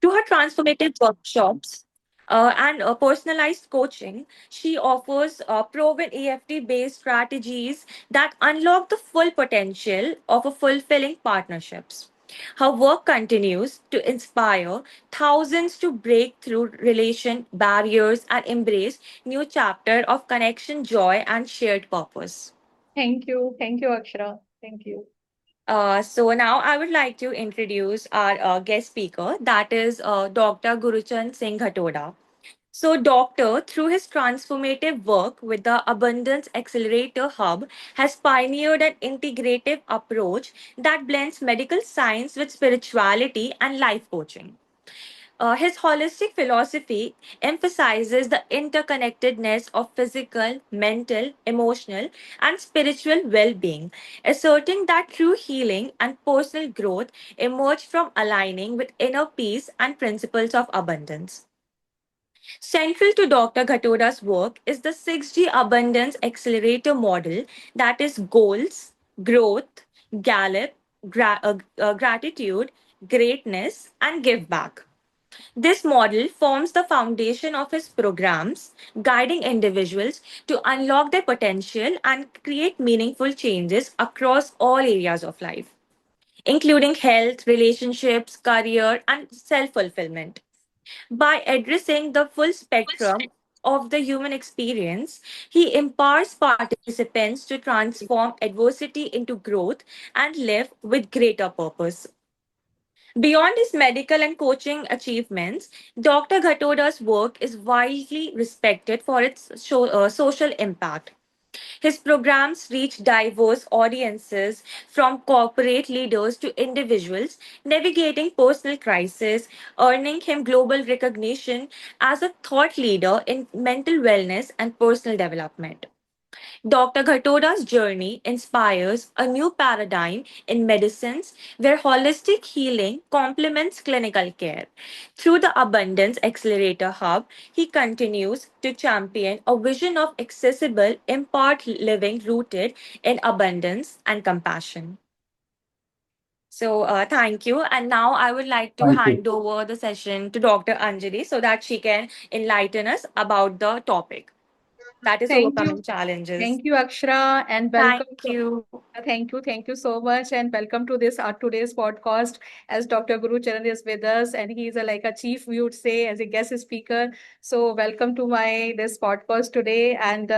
Through her transformative workshops and personalized coaching, she offers proven EFT based strategies that unlock the full potential of a fulfilling partnerships. Her work continues to inspire thousands to break through relation barriers and embrace new chapter of connection, joy, and shared purpose. Thank you, Akshara. Thank you. So now I would like to introduce our guest speaker, that is Dr. Guruchan Singh Ghatota. So, Doctor, through his transformative work with the Abundance Accelerator Hub, has pioneered an integrative approach that blends medical science with spirituality and life coaching. His holistic philosophy emphasizes the interconnectedness of physical, mental, emotional, and spiritual well being, asserting that true healing and personal growth emerge from aligning with inner peace and principles of abundance. Central to Dr. Ghatoda's work is the 6G Abundance Accelerator model, that is goals, growth, gallop, gratitude, greatness, and give back. This model forms the foundation of his programs, guiding individuals to unlock their potential and create meaningful changes across all areas of life, including health, relationships, career, and self fulfillment. By addressing the full spectrum of the human experience, he empowers participants to transform adversity into growth and live with greater purpose. Beyond his medical and coaching achievements, Dr. Ghatoda's work is widely respected for its social impact. His programs reach diverse audiences from corporate leaders to individuals navigating personal crisis, earning him global recognition as a thought leader in mental wellness and personal development. Dr. Ghatoda's journey inspires a new paradigm in medicines where holistic healing complements clinical care. Through the Abundance Accelerator Hub, he continues to champion a vision of accessible, empowered living rooted in abundance and compassion. So, thank you. And now I would like to Thank you. hand over the session to Dr. Anjali so that she can enlighten us about the topic, that is Thank you. overcoming challenges. Thank you, Akshara, and Thank welcome. you. Thank you so much, and welcome to this today's podcast. As Dr. Guru Charan is with us, and he's like a chief, we would say, as a guest speaker. So, welcome to my this podcast today, and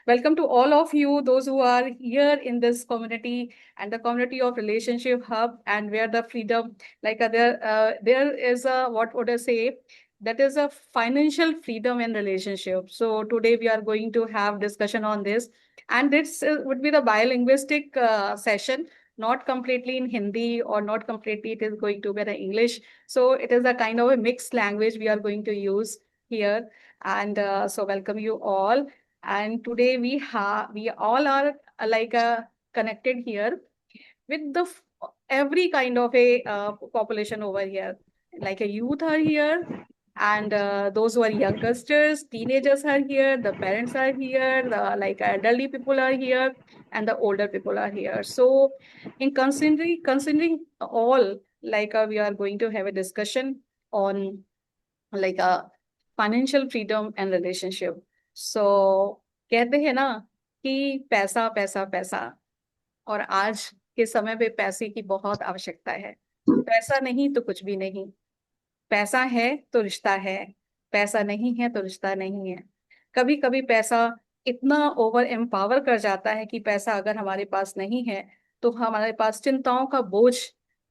welcome to all of you, those who are here in this community and the community of Relationship Hub, and where the freedom, there is a, what would I say? That is a financial freedom in relationship. So today we are going to have discussion on this, and this would be the bilinguistic session, not completely in Hindi or not completely it is going to be in English. So it is a kind of a mixed language we are going to use here. And so welcome you all. And today we all are connected here with every kind of a population over here. Like a youth are here, and those who are youngsters, teenagers are here, the parents are here, the like elderly people are here, and the older people are here. So, in considering all, we are going to have a discussion on like a financial freedom and relationship. So कहते हैं ना कि पैसा पैसा पैसा, और आज के समय पे पैसे की बहुत आवश्यकता है। पैसा नहीं तो कुछ भी नहीं, पैसा है तो रिश्ता है, पैसा नहीं है तो रिश्ता नहीं है। कभी कभी पैसा इतना ओवर एम्पावर कर जाता है कि पैसा अगर हमारे पास नहीं है तो हमारे पास चिंताओं का बोझ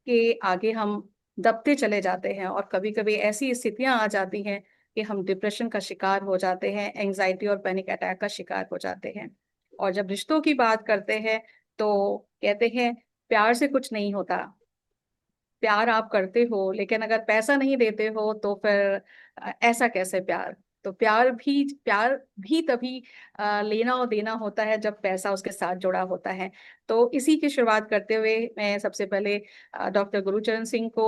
के आगे हम दबते चले जाते हैं, और कभी कभी ऐसी स्थितियां आ जाती हैं कि हम डिप्रेशन का शिकार हो जाते हैं, एंजाइटी और पैनिक अटैक का शिकार हो जाते हैं। और जब रिश्तों की बात करते हैं तो कहते हैं प्यार से कुछ नहीं होता, प्यार आप करते हो लेकिन अगर पैसा नहीं देते हो तो फिर ऐसा कैसे प्यार। तो प्यार भी तभी लेना और देना होता है जब पैसा उसके साथ जुड़ा होता है। तो इसी की शुरुआत करते हुए मैं सबसे पहले डॉक्टर गुरुचरण सिंह को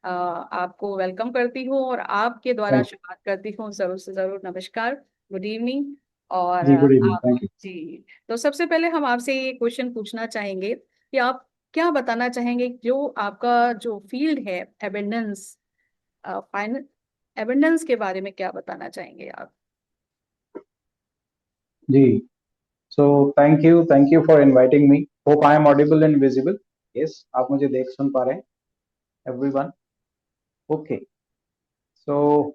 आपको वेलकम करती हूँ और आपके द्वारा Thank शुरुआत करती हूँ। जरूर से जरूर नमस्कार, गुड इवनिंग। और जी, गुड इवनिंग। आप थैंक यू। जी, तो सबसे पहले हम आपसे ये क्वेश्चन पूछना चाहेंगे कि आप क्या बताना चाहेंगे, जो आपका जो फील्ड है एबेंडेंस, फाइनल एबंडेंस के बारे में क्या बताना चाहेंगे आप? जी, so thank you for inviting me. Hope I am audible and visible. Yes, आप मुझे देख सुन पा रहे हैं, everyone. Okay, so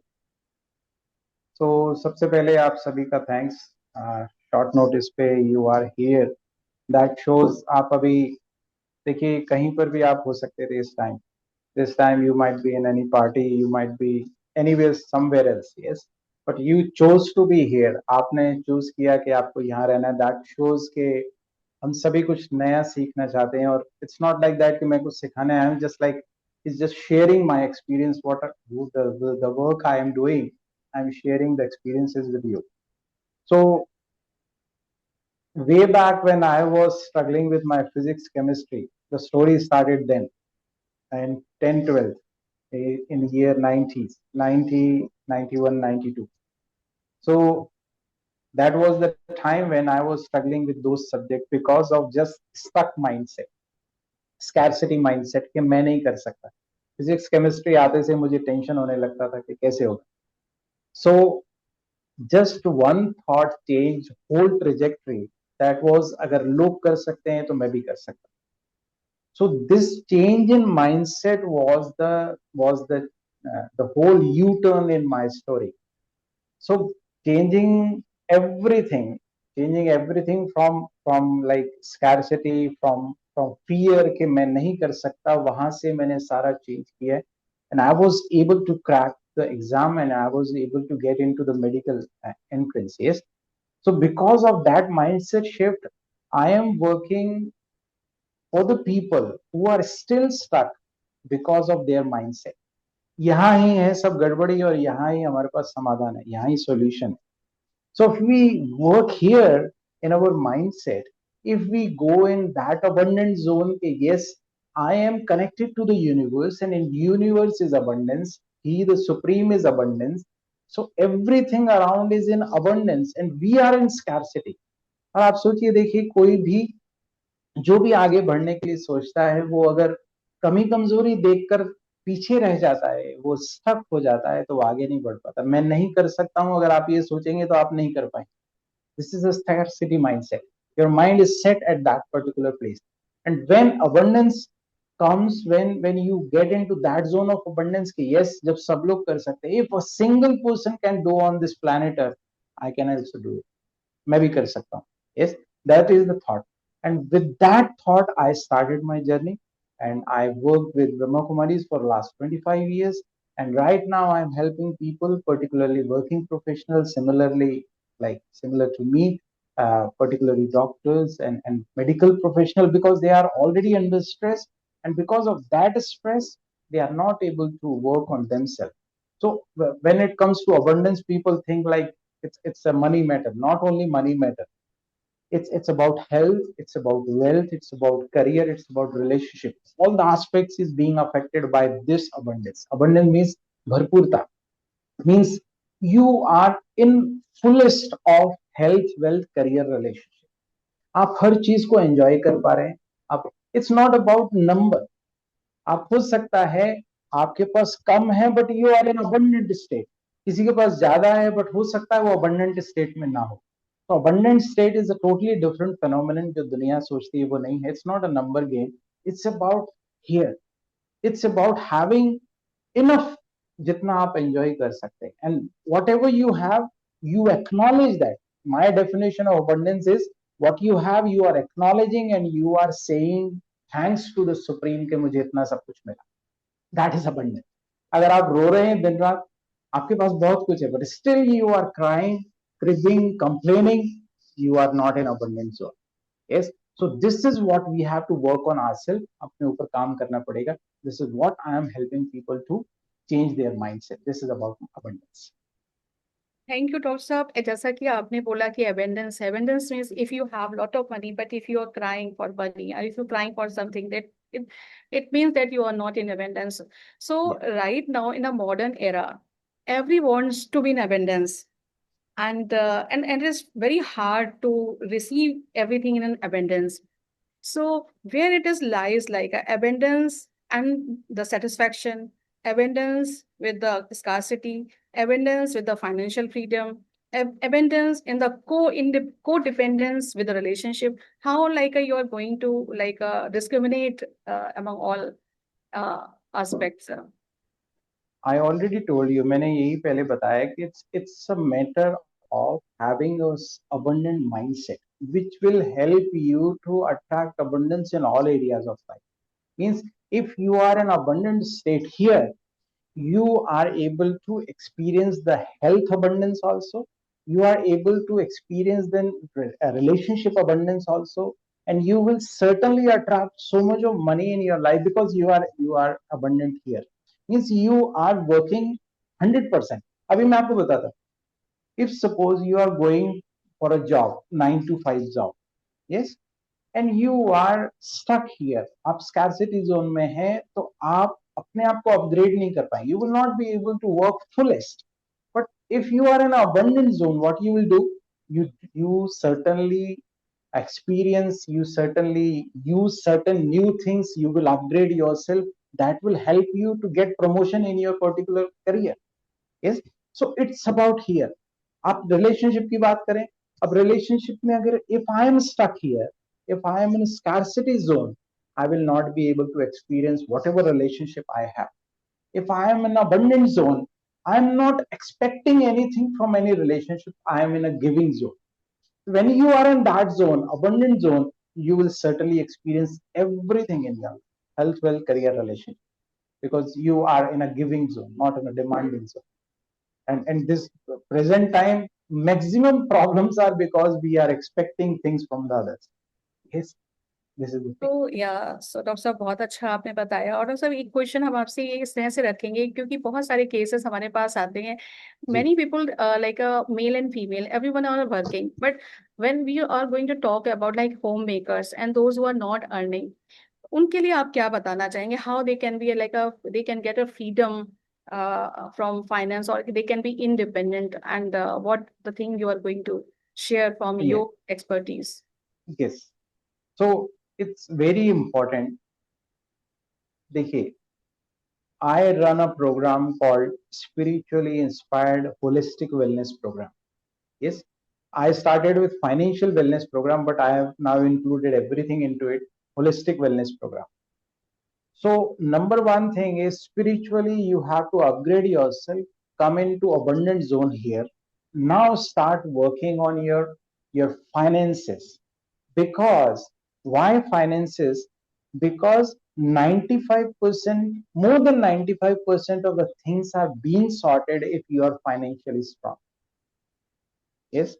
सबसे पहले आप सभी का थैंक्स. शॉर्ट नोटिस पे you are here. That shows आप अभी देखिए कहीं पर भी आप हो सकते थे इस time. This time you might be in any party, you might be anywhere somewhere else. Yes, but you chose to be here. आपने चूज किया कि आपको यहाँ रहना है. दैट शोज के हम सभी कुछ नया सीखना चाहते हैं. और इट्स नॉट लाइक दैट कि मैं कुछ सिखाने आया हूँ. Just like it's just sharing my experience. What the work I am doing, I am sharing the experiences with you. So way back when I was struggling with my physics chemistry, the story started then, and 10 12 in year 90s, 90, 91, 92. So that was the time when I was struggling with those subjects because of just stuck mindset, scarcity mindset कि मैं नहीं कर सकता. Physics chemistry आते से मुझे tension होने लगता था कि कैसे होगा. So just one thought changed whole trajectory. That was अगर लोग कर सकते हैं तो मैं भी कर सकता. So this change in mindset was the whole U-turn in my story. So changing everything, from like scarcity, from fear कि मैं नहीं कर सकता, वहां से मैंने सारा चेंज किया है. And I was able to crack the exam, and I was able to get into the medical entrance. Yes. So because of that mindset shift, I am working for the people who are still stuck because of their mindset. यहाँ ही है सब गड़बड़ी और यहाँ ही हमारे पास समाधान है, यहाँ ही सॉल्यूशन है. So if we work here in our mindset, if we go in that abundant zone, yes, I am connected to the universe, and in universe is abundance. He, the supreme, is abundance. So everything around is in abundance, and we are in scarcity. और आप सोचिए देखिए, कोई भी जो भी आगे बढ़ने के लिए सोचता है, वो अगर कमी कमजोरी देखकर पीछे रह जाता है, वो स्टक हो जाता है, तो वो आगे नहीं बढ़ पाता. मैं नहीं कर सकता हूं, अगर आप ये सोचेंगे तो आप नहीं कर पाएंगे. This is a scarcity mindset. Your mind is set at that particular place. And when abundance comes, when you get into that zone of abundance, कि yes, जब सब लोग कर सकते हैं, if a single person can do on this planet Earth, I can also do it. मैं भी कर सकता हूँ. Yes, that is the thought. And with that thought, I started my journey, and I worked with Brahma Kumaris for the last 25 years. And right now, I'm helping people, particularly working professionals, similar to me, particularly doctors and medical professionals, because they are already under stress. And because of that stress, they are not able to work on themselves. So when it comes to abundance, people think like it's a money matter. Not only money matter. It's about health, it's about wealth, it's about career, it's about relationships. All the aspects is being affected by this abundance. Abundance means bharpurta. Means you are in fullest of health, wealth, career, relationship. आप हर चीज को enjoy कर पा रहे हैं. आप it's not about number. आप हो सकता है आपके पास कम है, but you are in abundant state. किसी के पास ज्यादा है, बट हो सकता है वो अबंडेंट स्टेट में ना हो. तो abundant state is a totally different phenomenon. जो दुनिया सोचती है वो नहीं है. It's not a number game. It's about here. It's about having enough, जितना आप एंजॉय कर सकते हैं. And what ever you have, you acknowledge that. My definition of abundance is what you have, you are acknowledging, and you are saying thanks to the supreme कि मुझे इतना सब कुछ मिला. That is abundance. अगर आप रो रहे हैं दिन रात, आपके पास बहुत कुछ है, but still you are crying, cribbing, complaining, you are not in abundance zone. Yes. So this is what we have to work on ourselves. अपने ऊपर काम करना पड़ेगा. This is what I am helping people to change their mindset. This is about abundance. Thank you doctor साहब. जैसा कि आपने बोला कि abundance means if you have lot of money but if you are crying for money और if you crying for something that it means that you are not in abundance. So right now in a modern era, everyone wants to be in abundance, and it is very hard to receive everything in an abundance. So where it is lies like abundance and the satisfaction, abundance with the scarcity, abundance with the financial freedom, abundance in the codependence with the relationship. How like you are going to like discriminate among all aspects? I already told you, मैंने यही पहले बताया कि it's a matter of having a abundant mindset, which will help you to attract abundance in all areas of life. Means if you are in abundant state here, you are able to experience the health abundance also. You are able to experience then a relationship abundance also, and you will certainly attract so much of money in your life because you are abundant here. Means you are working 100%. अभी मैं आपको बताता हूँ, if suppose you are going for a job 9 to 5 job, yes, and you are stuck here, आप scarcity zone में हैं, तो आप अपने आप को upgrade नहीं कर पाएंगे. You will not be able to work fullest. But if you are in an abundant zone, what you will do, you certainly experience, you certainly use certain new things, you will upgrade yourself, that will help you to get promotion in your particular career. Yes, so it's about here. आप relationship की बात करें, अब relationship में अगर if I am stuck here, if I am in a scarcity zone, I will not be able to experience whatever relationship I have. If I am in abundant zone, I am not expecting anything from any relationship, I am in a giving zone. When you are in that zone, abundant zone, you will certainly experience everything in your health, wealth, career, relationship, because you are in a giving zone, not in a demanding zone. And this present time, maximum problems are because we are expecting things from the others. Yes, this is the thing. तो या so doctor साहब बहुत अच्छा आपने बताया। और doctor साहब एक क्वेश्चन हम आपसे ये इस तरह से रखेंगे क्योंकि बहुत सारे केसेस हमारे पास आते हैं। Many people like male and female, everyone are working, but when we are going to talk about like homemakers and those who are not earning, उनके लिए आप क्या बताना चाहेंगे? How they can be like a they can get a freedom from finance, or they can be independent, and what the thing you are going to share from Yeah. your expertise? Yes. So it's very important. देखिए, I run a program called Spiritually Inspired Holistic Wellness Program. Yes, I started with financial wellness program, but I have now included everything into it, holistic wellness program. So number one thing is spiritually, you have to upgrade yourself, come into abundant zone here. Now start working on your finances. Because why finances? Because 95%, more than 95% of the things are being sorted if you are financially strong. Yes.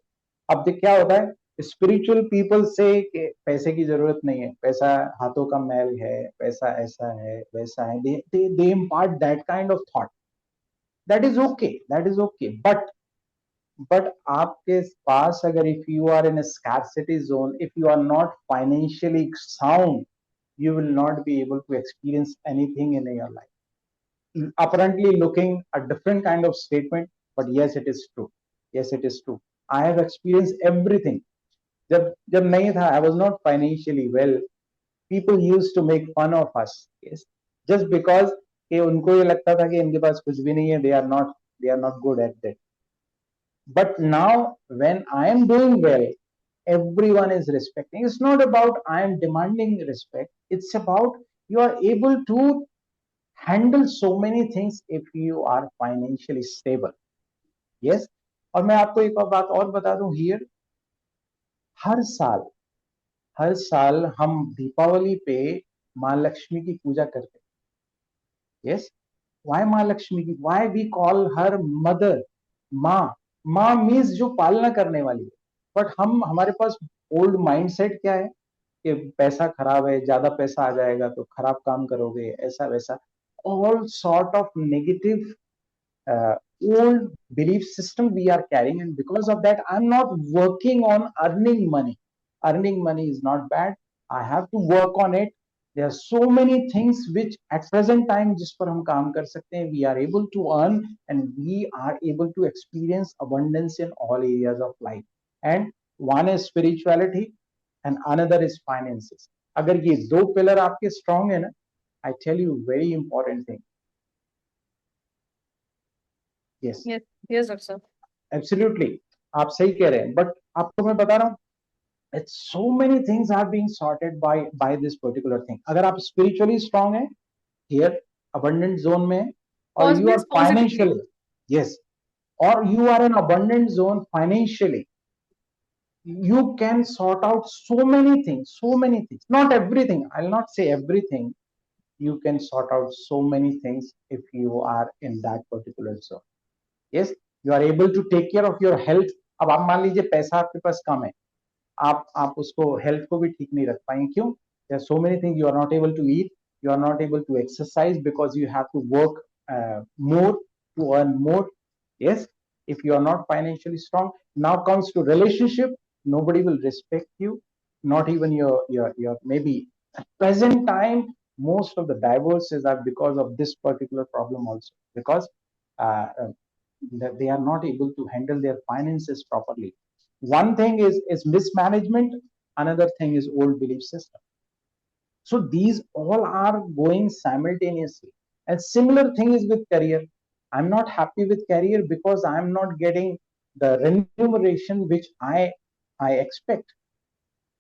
अब देख क्या होता है, spiritual people से कि पैसे की जरूरत नहीं है, पैसा हाथों का मैल है, पैसा ऐसा है वैसा है, they impart that kind of thought. That is okay, that is okay. But आपके पास अगर if you are in a scarcity zone, if you are not financially sound, you will not be able to experience anything in your life. Apparently looking a different kind of statement, but yes, it is true. Yes, it is true. I have experienced everything. जब जब नहीं था, I was not financially well, people used to make fun of us. Yes, just because कि उनको ये लगता था कि इनके पास कुछ भी नहीं है, they are not good at that. But now when I am doing well, everyone is respecting. It's not about I am demanding respect, it's about you are able to handle so many things if you are financially stable. Yes. और मैं आपको एक और बात और बता दूं here, हर साल हर साल हम दीपावली पे माँ लक्ष्मी की पूजा करते हैं. Yes. Why माँ लक्ष्मी की? Why we call her mother? माँ, माँ मीन्स जो पालना करने वाली है. बट हम हमारे पास ओल्ड माइंडसेट क्या है कि पैसा खराब है, ज्यादा पैसा आ जाएगा तो खराब काम करोगे, ऐसा वैसा, all sort of negative old belief system we are carrying, and because of that I'm not working on earning money. Earning money is not bad, I have to work on it. There are so many things which at present time जिस पर हम काम कर सकते हैं, we are able to earn and we are able to experience abundance in all areas of life. And one is spirituality and another is finances. अगर ये दो पिलर आपके strong है ना, I tell you very important thing, Yes, Yes, yes, Dr. Sir. absolutely. आप सही कह रहे हैं, but आपको मैं बता रहा हूँ, it's so many things are being sorted by this particular thing. अगर आप spiritually strong हैं, here abundant zone में हैं, or you are Always positively. financially, yes, or you are in abundant zone financially, you can sort out so many things, not everything, I'll not say everything. You can sort out so many things if you are in that particular zone. Yes, you are able to take care of your health. अब आप मान लीजिए पैसा आपके पास कम है, आप उसको हेल्थ को भी ठीक नहीं रख पाएंगे, क्यों? There are so many things, you are not able to eat, you are not able to exercise because you have to work more to earn more. Yes, if you are not financially strong, now comes to relationship, nobody will respect you, not even your maybe at present time most of the divorces are because of this particular problem also, because uh, that they are not able to handle their finances properly. One thing is mismanagement, another thing is old belief system. So these all are going simultaneously. And similar thing is with career. I'm not happy with career because I'm not getting the remuneration which I expect,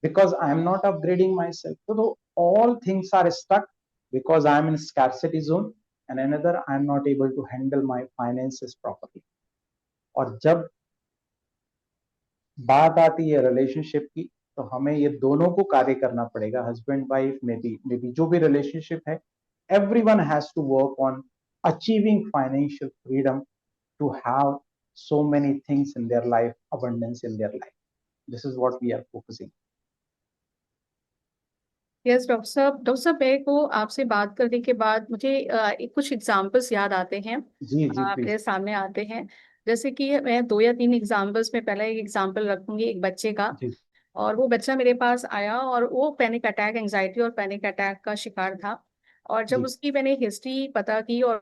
because I'm not upgrading myself. So all things are stuck because I'm in scarcity zone, and another, I'm not able to handle my finances properly. और जब बात आती है relationship की, तो हमें ये दोनों को कार्य करना पड़ेगा, हस्बैंड वाइफ में भी जो भी रिलेशनशिप है, everyone has to work on achieving financial freedom to have so many things in their life, abundance in their life. This is what we are focusing. Yes doctor साहब, मेरे को आपसे बात करने के बाद मुझे कुछ एग्जांपल्स याद आते हैं, जी जी मेरे प्लीज। सामने आते हैं। जैसे कि मैं 2 या 3 एग्जांपल्स में पहले एक एग्जांपल रखूंगी एक बच्चे का। जी और वो बच्चा मेरे पास आया और वो पैनिक अटैक, एंजाइटी और पैनिक अटैक का शिकार था। और जब जी उसकी मैंने हिस्ट्री पता की और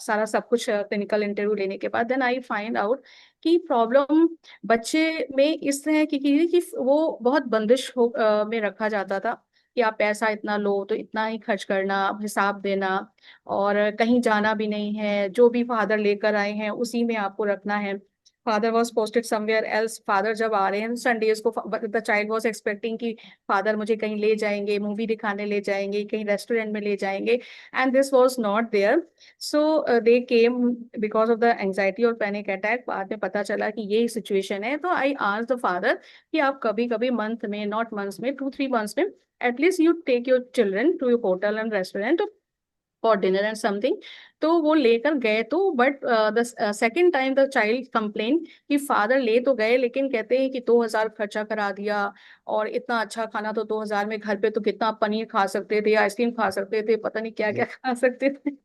सारा सब कुछ क्लिनिकल इंटरव्यू लेने के बाद देन आई फाइंड आउट कि प्रॉब्लम बच्चे में इस तरह की कि वो बहुत बंदिश में रखा जाता था कि आप पैसा इतना लो तो इतना ही खर्च करना, हिसाब देना, और कहीं जाना भी नहीं है, जो भी फादर लेकर आए हैं उसी में आपको रखना है। Father was posted somewhere else, father जब आ रहे हैं संडेज को द चाइल्ड वॉज एक्सपेक्टिंग कि फादर मुझे कहीं ले जाएंगे, मूवी दिखाने ले जाएंगे, कहीं रेस्टोरेंट में ले जाएंगे, and this was not there. So they came because of the anxiety और पैनिक अटैक। बाद में पता चला कि ये सिचुएशन है, तो आई आस्क्ड द फादर कि आप कभी कभी मंथ में, नॉट मंथ्स में, 2-3 मंथ्स में at least you take your children to your hotel and restaurant for dinner and something. तो वो लेकर गए, तो but the second time the child complain कि फादर ले तो गए लेकिन कहते हैं कि 2,000 खर्चा करा दिया, और इतना अच्छा खाना तो 2,000 में, घर पे तो कितना पनीर खा सकते थे, आइसक्रीम खा सकते थे, पता नहीं क्या क्या खा सकते थे।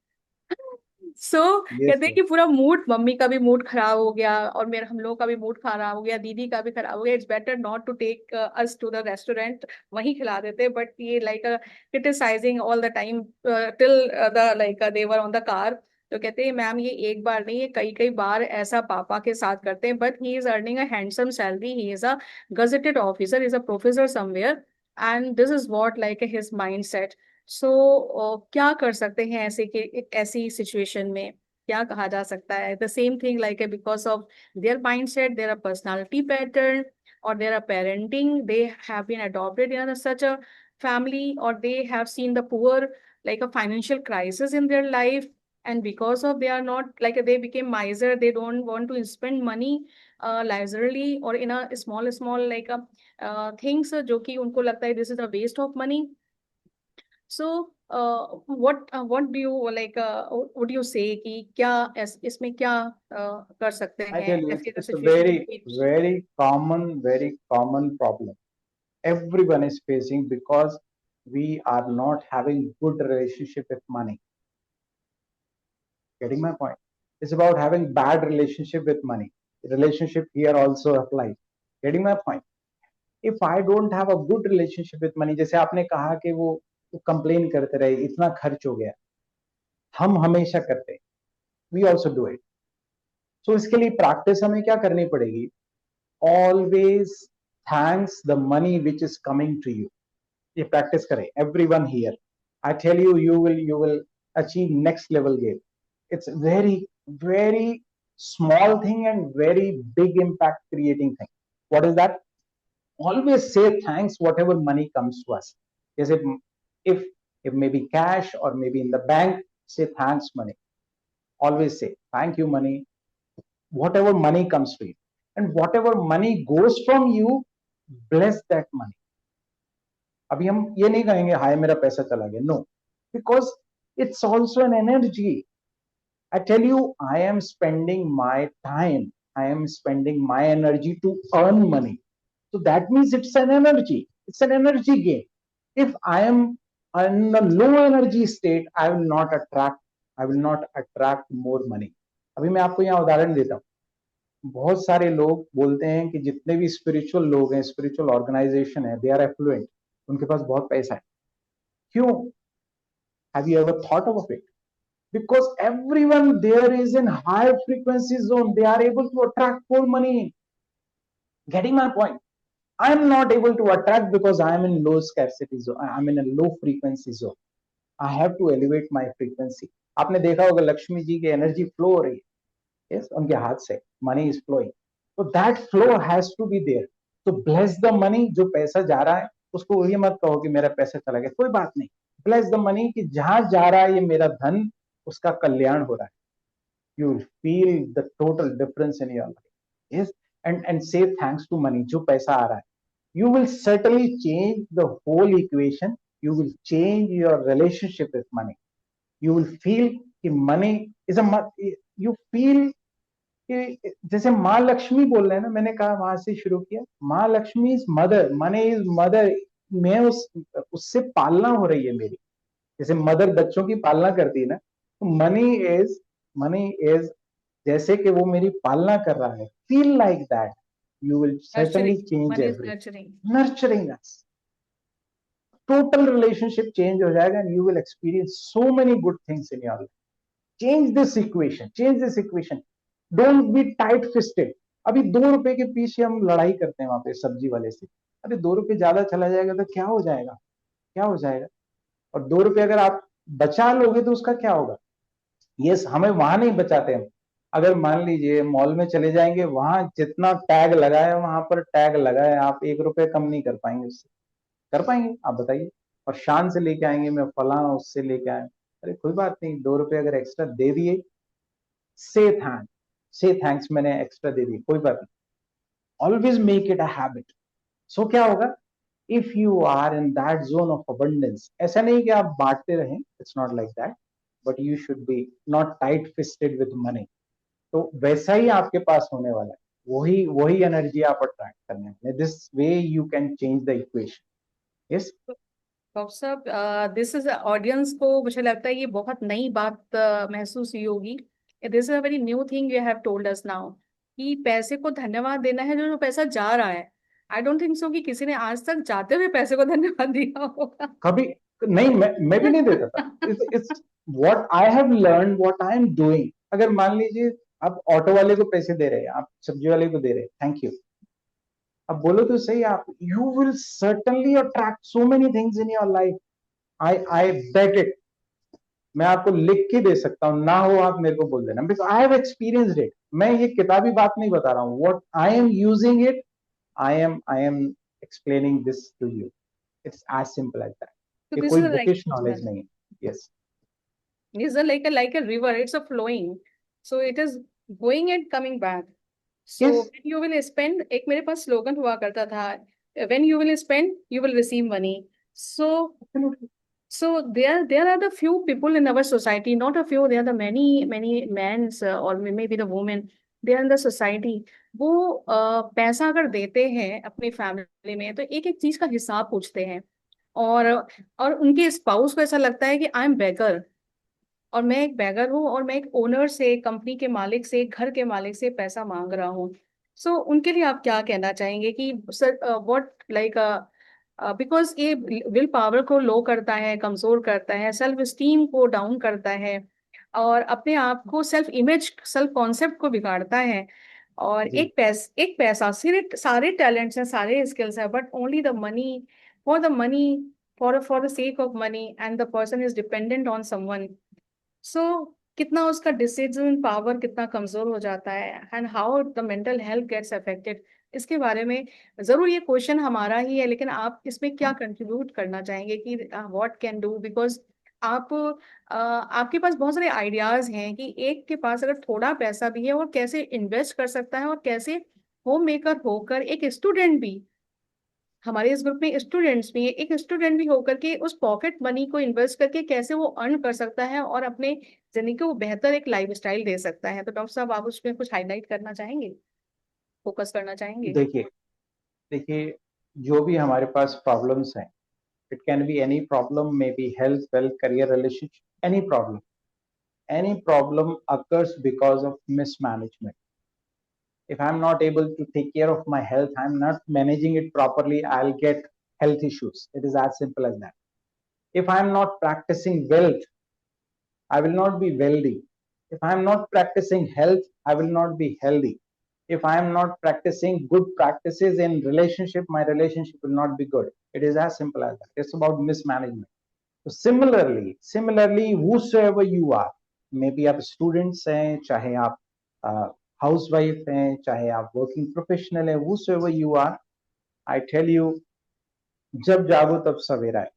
सो यस कहते हैं कि पूरा मूड, मम्मी का भी मूड खराब हो गया और मेरा, हम लोग का भी मूड खराब हो गया, दीदी का भी खराब हो गया। It's better not to take us to the restaurant, वहीं खिला देते, बट ये like criticising all the time till the like they were on the car. तो कहते हैं मैम ये एक बार नहीं, ये कई कई बार ऐसा पापा के साथ करते हैं, but he is earning a handsome salary, he is a gazetted officer, is a professor somewhere, and this is what like his mindset. So क्या कर सकते हैं ऐसे के ऐसी सिचुएशन में, क्या कहा जा सकता है? The same thing like because of their mindset, there personality pattern, or their parenting, they have been adopted in such a family, or they have seen the poor like a financial crisis in their life, and because of they are not like they became miser, they don't want to spend money leisurely or in a small like things जो कि उनको लगता है this is a waste of money. So, what do you like? Would you say कि क्या इसमें क्या कर सकते I हैं tell you, ऐसी it's a सिचुएशन very में? very common problem everyone is facing, because we are not having good relationship with money. Getting my point? It's about having bad relationship with money. Relationship here also applies. Getting my point? If I don't have a good relationship with money, जैसे आपने कहा कि वो complain करते रहे, इतना खर्च हो गया, हम हमेशा करते हैं, we also do it. So इसके लिए प्रैक्टिस हमें क्या करनी पड़ेगी? Always thanks the money which is coming to you. ये प्रैक्टिस करें, everyone here. I tell you, you will achieve next level game. It's very small thing and very big impact creating thing. What is that? Always say thanks whatever money comes to us. Yes, if if maybe cash or maybe in the bank, say thanks money. Always say thank you money, whatever money comes to you, and whatever money goes from you, bless that money. अभी हम ये नहीं कहेंगे हाय मेरा पैसा चला गया, no, because it's also an energy. I tell you, I am spending my time, I am spending my energy to earn money. So that means it's an energy. It's an energy game. If I am in a low energy state, I will not attract more money. अभी मैं आपको यहाँ उदाहरण देता हूँ. बहुत सारे लोग बोलते हैं कि जितने भी स्पिरिचुअल लोग हैं, स्पिरिचुअल ऑर्गेनाइजेशन है, दे आर एफ्लुएंट, उनके पास बहुत पैसा है. क्यों? Have you ever thought of it? Because everyone there is in high frequency zone, they are able to attract more money. Getting my point? I'm not able to attract because I am in low scarcity zone, I'm in a low frequency zone. I have to elevate my frequency. आपने देखा होगा लक्ष्मी जी की energy flow हो रही है, yes, उनके हाथ से money is flowing. So that flow has to be there. So bless the money. जो पैसा जा रहा है उसको ये मत कहो कि मेरा पैसा चला गया, कोई बात नहीं. Bless the money कि जहां जा रहा है ये मेरा धन, उसका कल्याण हो रहा है. You will feel the total difference in your life. Yes, and say thanks to money. जो पैसा आ रहा है, you will certainly change the whole equation. You will change your relationship with money. You will feel कि money is a, you feel कि जैसे माँ लक्ष्मी बोल रहे हैं ना, मैंने कहा वहां से शुरू किया. माँ Lakshmi is mother, money is mother. मैं उससे पालना हो रही है मेरी, जैसे मदर बच्चों की पालना करती है ना, तो मनी इज जैसे कि वो मेरी पालना कर रहा है. Feel like that. You will certainly change Money is everything. nurturing. Nurturing us, total relationship change हो जाएगा and you will experience so many good things in your life. Change this equation. Change this equation. Don't be tight fisted. अभी 2 रुपए के पीछे हम लड़ाई करते हैं वहां पे सब्जी वाले से. अरे 2 रुपए ज्यादा चला जाएगा तो क्या हो जाएगा? क्या हो जाएगा? और 2 रुपए अगर आप बचा लोगे तो उसका क्या होगा? यस, हमें वहां नहीं बचाते हम. अगर मान लीजिए मॉल में चले जाएंगे, वहां जितना टैग लगा है वहां पर टैग लगा है, आप 1 रुपए कम नहीं कर पाएंगे उससे. कर पाएंगे? आप बताइए. और शान से लेके आएंगे, मैं फला उससे लेके आए. अरे कोई बात नहीं, 2 रुपए अगर एक्स्ट्रा दे दिए, से थैंक्स, से थैंक्स, मैंने एक्स्ट्रा दे दिए, कोई बात नहीं. Always make it a habit. So क्या होगा? If you are in that zone of abundance, ऐसा नहीं कि आप बांटते रहें, it's not like that, but you should be not tight fisted with money. तो वैसा ही आपके पास होने वाला है, वही वही एनर्जी आप अट्रैक्ट करने वाले. This way you can change the equation. Yes. Doctor साहब, दिस इज ऑडियंस को मुझे लगता है ये बहुत नई बात महसूस हुई होगी. This is a very new thing you have told us now, कि पैसे को धन्यवाद देना है जो जो पैसा जा रहा है. आई डोंट थिंक सो कि किसी ने आज तक जाते हुए पैसे को धन्यवाद दिया होगा. कभी नहीं, मैं भी नहीं देता था. It's what I have learn, what I am doing. अगर मान लीजिए आप ऑटो वाले को पैसे दे रहे हैं, आप सब्जी वाले को दे रहे हैं, थैंक यू, अब बोलो तो सही आप, you will certainly attract so many things in your life. I bet it. मैं आपको लिख के दे सकता हूं, ना हो आप मेरे को बोल देना, because I have experienced it. मैं ये किताबी बात नहीं बता रहा हूं. What I am using it, I am explaining this to you. It's as simple as that. So ये this कोई is like बुकिश नॉलेज नहीं है. Yes. is a like a river. It's a flowing, so it is going and coming back. So Yes. when you will spend, एक मेरे पास slogan हुआ करता था, when you will spend you will receive money. So so there are the few people in our society, not a few, there are the many men or maybe the women, they are in the society. वो पैसा अगर देते हैं अपनी family में तो एक एक चीज का हिसाब पूछते हैं, और उनके स्पाउस को ऐसा लगता है कि आई एम बेगर, और मैं एक बैगर हूँ, और मैं एक ओनर से, कंपनी के मालिक से, घर के मालिक से पैसा मांग रहा हूँ. सो उनके लिए आप क्या कहना चाहेंगे कि सर व्हाट लाइक बिकॉज ये विल पावर को लो करता है, कमजोर करता है, सेल्फ स्टीम को डाउन करता है, और अपने आप को, सेल्फ इमेज, सेल्फ कॉन्सेप्ट को बिगाड़ता है. और जी. एक पैसा, सिर्फ सारे टैलेंट्स हैं, सारे स्किल्स हैं, but only the money, for the sake of money, and the person is dependent on someone. So कितना उसका डिसीजन पावर कितना कमजोर हो जाता है, and how the mental health gets affected. इसके बारे में जरूर ये क्वेश्चन हमारा ही है, लेकिन आप इसमें क्या कंट्रीब्यूट करना चाहेंगे कि व्हाट कैन डू, बिकॉज आप आपके पास बहुत सारे आइडियाज हैं कि एक के पास अगर थोड़ा पैसा भी है वो कैसे इन्वेस्ट कर सकता है, और कैसे होम मेकर होकर एक स्टूडेंट भी, हमारे इस ग्रुप में स्टूडेंट्स भी हैं, एक स्टूडेंट भी होकर के उस पॉकेट मनी को इन्वेस्ट करके कैसे वो अर्न कर सकता है और अपने जिंदगी को बेहतर एक लाइफस्टाइल दे सकता है। तो डॉक्टर साहब, आप उसमें कुछ हाईलाइट करना चाहेंगे, फोकस करना चाहेंगे? देखिए देखिए जो भी हमारे पास प्रॉब्लम्स हैं, it can be any problem, may be health, wealth, career, relationship, any problem occurs because of mismanagement. If I'm not able to take care of my health, I'm not managing it properly, I'll get health issues. It is as simple as that. If I'm not practicing wealth, I will not be wealthy. If I'm not practicing health, I will not be healthy. If I'm not practicing good practices in relationship, my relationship will not be good. It is as simple as that. It's about mismanagement. So similarly, whosoever you are, maybe आप students हैं, चाहे आप housewife हैं, चाहे आप working professional हैं, whosoever you are, I tell you, जब जागो तब सवेरा है.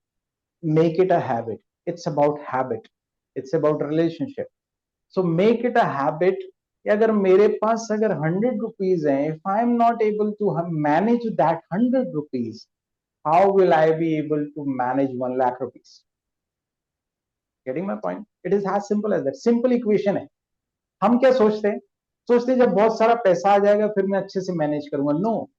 Make it a habit. It's about habit. It's about relationship. So make it a habit. अगर मेरे पास अगर 100 rupees हैं, if I am not able to manage that 100 rupees, how will I be able to manage 1 lakh rupees? Getting my point? It is as simple as that. Simple equation है. हम क्या सोचते हैं? सोचते हैं जब बहुत सारा पैसा आ जाएगा फिर मैं अच्छे से मैनेज करूंगा. नो,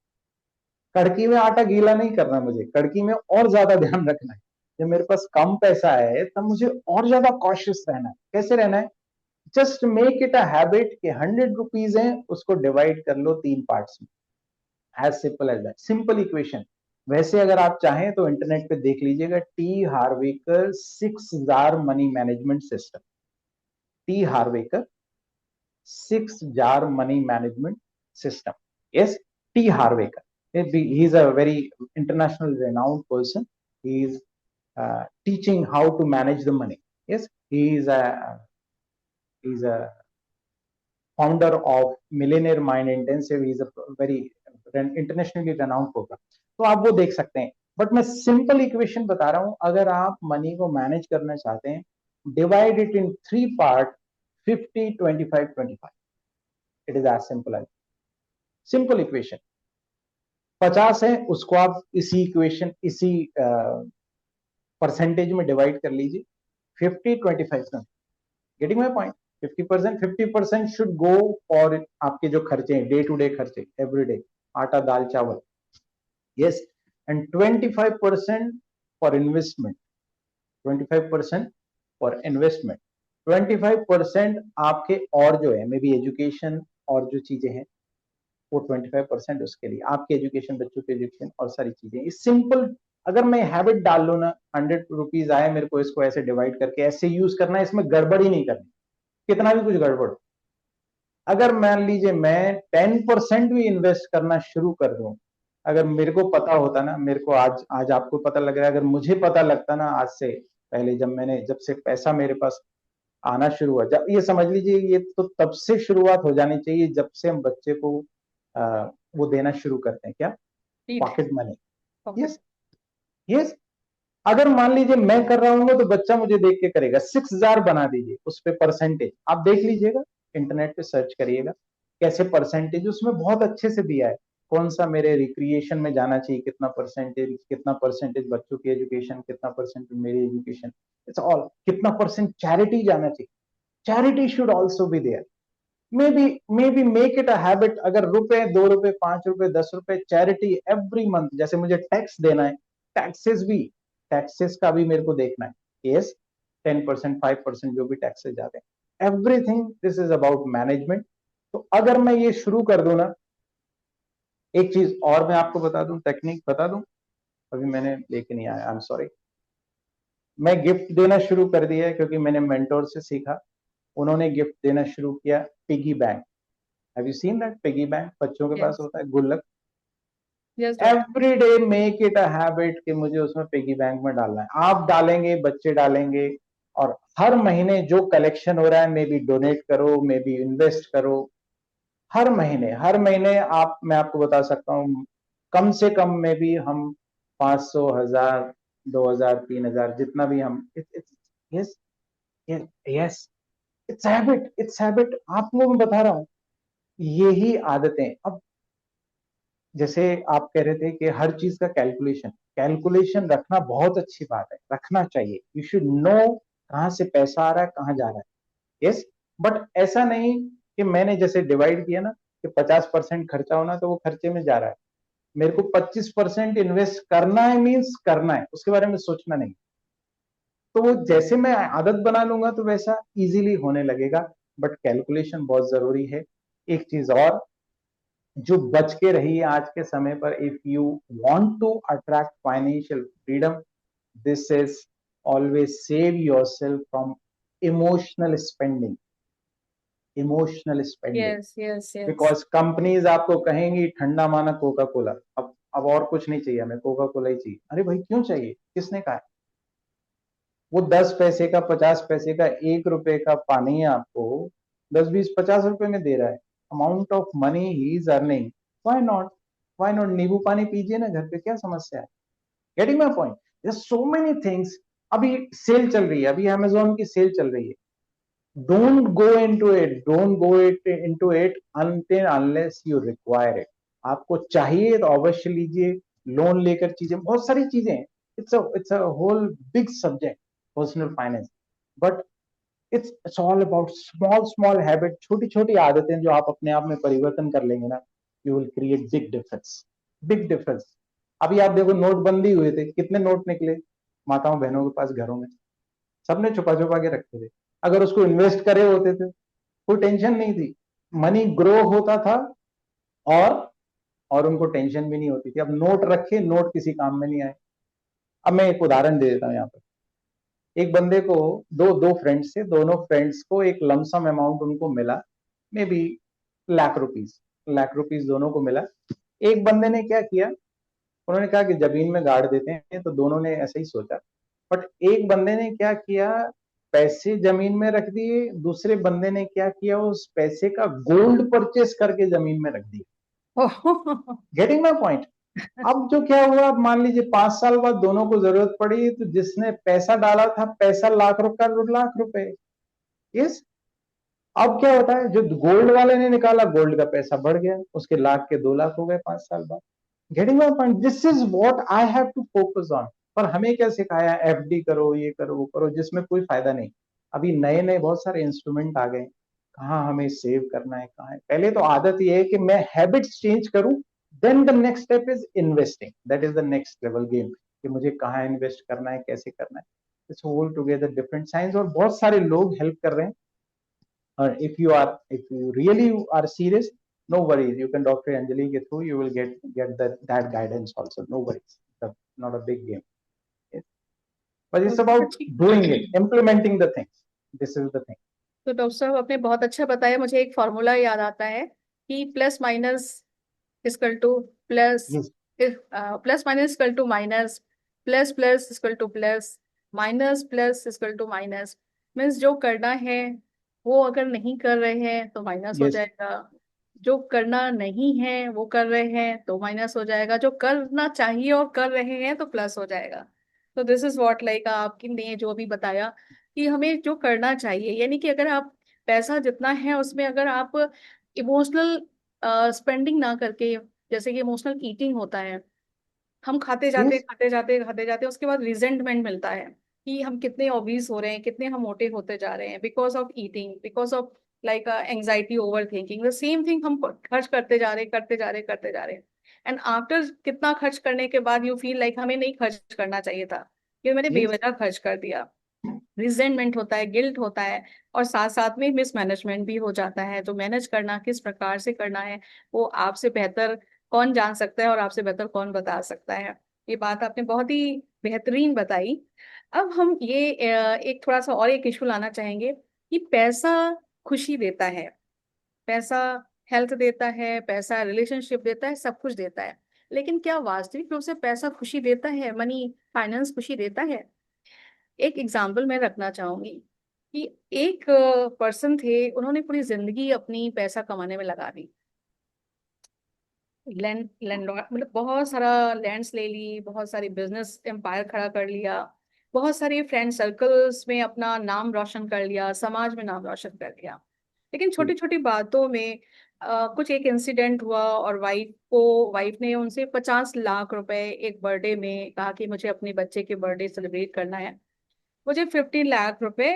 कड़की में आटा गीला नहीं करना, मुझे कड़की में और ज्यादा ध्यान रखना है. जब मेरे पास कम पैसा है तब मुझे और ज्यादा कॉशियस रहना है. कैसे रहना है? Just make it a habit कि 100 rupees है, उसको डिवाइड कर लो 3 पार्ट्स में. As simple as that. Simple equation. वैसे अगर आप चाहें तो इंटरनेट पे देख लीजिएगा, T Harv Eker 6 jar money management system. T Harv Eker 6 jar money management system. Yes, T Harv Eker. He is a very international renowned person. He is teaching how to manage the money. Yes, he is a founder of Millionaire Mind Intensive. He is a very internationally renowned program. तो आप वो देख सकते हैं. But मैं simple equation बता रहा हूं. अगर आप मनी को मैनेज करना चाहते हैं, divide it in 3 part, 50, 25, 25. It is as simple as. Simple equation. 50 है, उसको आप इसी इक्वेशन, इसी परसेंटेज में डिवाइड कर लीजिए. 50, 25. Getting my point? 50% should go for आपके जो खर्चे हैं, डे टू डे खर्चे, एवरीडे, आटा दाल चावल. Yes. And 25% for investment. 25% for investment. 25% आपके और जो है, मे बी एजुकेशन और जो चीजें हैं, वो 25% उसके लिए, आपके एजुकेशन, बच्चों के एजुकेशन और सारी चीजें. इस सिंपल, अगर मैं हैबिट डाल लूँ ना, 100 rupees आए मेरे को, इसको ऐसे डिवाइड करके ऐसे यूज करना है, इसमें गड़बड़ ही नहीं करनी, कितना भी कुछ गड़बड़. अगर मान लीजिए मैं 10% भी इन्वेस्ट करना शुरू कर दूं, अगर मेरे को पता होता ना, मेरे को आज आपको पता लग रहा है, अगर मुझे पता लगता ना आज से पहले, जब से पैसा मेरे पास आना शुरू हुआ, जब ये समझ लीजिए, ये तो तब से शुरुआत हो जानी चाहिए जब से हम बच्चे को वो देना शुरू करते हैं. क्या? Pocket money. Yes, yes. अगर मान लीजिए मैं कर रहा हूँ तो बच्चा मुझे देख के करेगा. 6 जार बना दीजिए, उस पर परसेंटेज आप देख लीजिएगा, इंटरनेट पे सर्च करिएगा कैसे परसेंटेज, उसमें बहुत अच्छे से दिया है. कौन सा मेरे रिक्रिएशन में जाना चाहिए, कितना परसेंटेज बच्चों की एजुकेशन, कितना परसेंटेज मेरी एजुकेशन, इट्स ऑल. कितना परसेंट चैरिटी जाना चाहिए. Charity should also be there. Maybe make it a habit. अगर रुपए, 2 रुपए, 5 रुपए, 10 रुपए चैरिटी एवरी मंथ. जैसे मुझे टैक्स देना है, टैक्सेस का भी मेरे को देखना है. यस, 10%, 5% जो भी टैक्सेस जाते हैं, everything. This is about management. तो अगर मैं ये शुरू कर दूं ना, एक चीज और मैं आपको बता दूं, टेक्निक बता दूं, अभी मैंने लेके नहीं आया, आई एम सॉरी. मैं गिफ्ट देना शुरू कर दिया है क्योंकि मैंने मेंटोर से सीखा. उन्होंने गिफ्ट देना शुरू किया, piggy bank. Have you seen that? Piggy bank बच्चों के पास होता है, गुल्लक. Every day make it a habit कि मुझे उसमें पिगी बैंक में डालना है. आप डालेंगे, बच्चे डालेंगे, और हर महीने जो कलेक्शन हो रहा है, मे बी डोनेट करो, मे बी इन्वेस्ट करो। हर महीने आप, मैं आपको बता सकता हूँ, कम से कम में भी हम 500, 1000, 2000, 3000, जितना भी हम, यस, यस, इट्स हैबिट आपको मैं बता रहा हूँ। यही आदतें, अब जैसे आप कह रहे थे कि हर चीज का कैलकुलेशन कैलकुलेशन रखना बहुत अच्छी बात है, रखना चाहिए। यू शुड नो कहाँ से पैसा आ रहा है, कहाँ जा रहा है। यस, बट ऐसा नहीं कि मैंने जैसे डिवाइड किया ना कि 50% खर्चा होना तो वो खर्चे में जा रहा है। मेरे को 25% इन्वेस्ट करना है, मीन्स करना है, उसके बारे में सोचना नहीं। तो वो जैसे मैं आदत बना लूंगा तो वैसा इजीली होने लगेगा। बट कैलकुलेशन बहुत जरूरी है। एक चीज और जो बच के रही है आज के समय पर, if you want to attract financial freedom, this is always save yourself from emotional spending. Emotional spending, Yes, yes, yes. Because companies आपको कहेंगी ठंडा माना कोका कोला। अब और कुछ नहीं चाहिए हमें, कोका कोला ही चाहिए। अरे भाई क्यों चाहिए, किसने कहा है? वो 10 पैसे का, 50 पैसे का, 1 रुपए का पानी आपको 10, 20, 50 रुपए में दे रहा है। Amount of money he is earning, why not? Why not? नींबू पानी पीजिए ना घर पे, क्या समस्या है? Getting my point? There so many things. अभी सेल चल रही है, अभी अमेजोन की सेल चल रही है। Don't go into it until unless you require it। आपको चाहिए तो अवश्य लीजिए, लोन लेकर चीजें, बहुत सारी चीजें हैं। It's a whole big subject, personal finance. But it's all about small small habit, छोटी छोटी आदतें जो आप अपने आप में परिवर्तन कर लेंगे ना, you will create big difference. Big difference. अभी आप देखो, नोटबंदी हुए थे, कितने नोट निकले माताओं बहनों के पास घरों में, सबने छुपा छुपा के रखे थे। अगर उसको इन्वेस्ट करे होते थे, कोई टेंशन नहीं थी, मनी ग्रो होता था, और उनको टेंशन भी नहीं होती थी। अब नोट रखे, नोट किसी काम में नहीं आए। अब मैं एक उदाहरण दे देता हूँ यहाँ पर। एक बंदे को, दो दो फ्रेंड्स थे, दोनों फ्रेंड्स को एक लमसम अमाउंट उनको मिला, मे बी लाख रुपीज दोनों को मिला। एक बंदे ने क्या किया, उन्होंने कहा कि जमीन में गाड़ देते हैं, तो दोनों ने ऐसे ही सोचा। बट एक बंदे ने क्या किया, पैसे जमीन में रख दिए। दूसरे बंदे ने क्या किया, उस पैसे का गोल्ड परचेस करके जमीन में रख दिया। Getting my point? अब जो क्या हुआ, अब मान लीजिए 5 साल बाद दोनों को जरूरत पड़ी, तो जिसने पैसा डाला था, पैसा लाख रुपए। यस। अब क्या होता है, जो गोल्ड वाले ने निकाला, गोल्ड का पैसा बढ़ गया, उसके लाख के 2 लाख हो गए 5 साल बाद। Getting my point? This is what I have to focus on. पर हमें क्या सिखाया, एफडी करो, ये करो, वो करो, जिसमें कोई फायदा नहीं। अभी नए नए बहुत सारे इंस्ट्रूमेंट आ गए, कहाँ हमें सेव करना है, कहाँ है। पहले तो आदत ये है कि मैं हैबिट्स चेंज करूं, then the next step is investing. That is the next level game, कि मुझे कहाँ इन्वेस्ट करना है, कैसे करना है। It's whole together different science, और बहुत सारे लोग हेल्प कर रहे हैं। और if you really are serious, no worries, you can Dr. Anjali के through, you will get that guidance also, no worries. It's not a big game. Yes. But it's about doing it, implementing the things. This is the thing. तो doctor साहब आपने बहुत अच्छा बताया। मुझे एक formula याद आता है कि plus minus equal to plus, Yes. Plus minus equal to minus, plus plus equal to plus, minus plus equal to minus. Means जो करना है वो अगर नहीं कर रहे हैं तो माइनस हो Yes. जाएगा, जो करना नहीं है वो कर रहे हैं तो माइनस हो जाएगा, जो करना चाहिए और कर रहे हैं तो प्लस हो जाएगा। तो दिस इज व्हाट लाइक आपकी ने जो अभी बताया कि हमें जो करना चाहिए, यानी कि अगर आप पैसा जितना है उसमें अगर आप इमोशनल स्पेंडिंग ना करके, जैसे कि इमोशनल ईटिंग होता है, हम खाते जाते Yes. खाते जाते खाते जाते उसके बाद रिजेंटमेंट मिलता है कि हम कितने ओबीज हो रहे हैं, कितने हम मोटे होते जा रहे हैं, because of eating, because of like anxiety, over thinking. The same thing हम खर्च करते जा रहे करते जा रहे करते जा रहे, एंड आफ्टर कितना खर्च करने के बाद यू फील लाइक हमें नहीं खर्च करना चाहिए था, ये मैंने Yes. बेवजह खर्च कर दिया। रिजेंटमेंट होता है, गिल्ट होता है, और साथ साथ में मिसमैनेजमेंट भी हो जाता है। तो मैनेज करना किस प्रकार से करना है वो आपसे बेहतर कौन जान सकता है और आपसे बेहतर कौन बता सकता है। ये बात आपने बहुत ही बेहतरीन बताई। अब हम ये एक थोड़ा सा और एक इशू लाना चाहेंगे कि पैसा खुशी देता है, पैसा हेल्थ देता है, पैसा रिलेशनशिप देता है, सब कुछ देता है, लेकिन क्या वास्तविक रूप से पैसा खुशी देता है? मनी फाइनेंस खुशी देता है? एक एग्जाम्पल मैं रखना चाहूंगी कि एक पर्सन थे, उन्होंने पूरी जिंदगी अपनी पैसा कमाने में लगा दी। लैंडलॉर्ड, मतलब बहुत सारा लैंड्स ले ली, बहुत सारी बिजनेस एम्पायर खड़ा कर लिया, बहुत सारे फ्रेंड सर्कल्स में अपना नाम रोशन कर लिया, समाज में नाम रोशन कर लिया। लेकिन छोटी छोटी बातों में कुछ एक इंसिडेंट हुआ और वाइफ ने उनसे 50 लाख रुपए एक बर्थडे में कहा कि मुझे अपने बच्चे के बर्थडे सेलिब्रेट करना है, मुझे 50 लाख रुपए,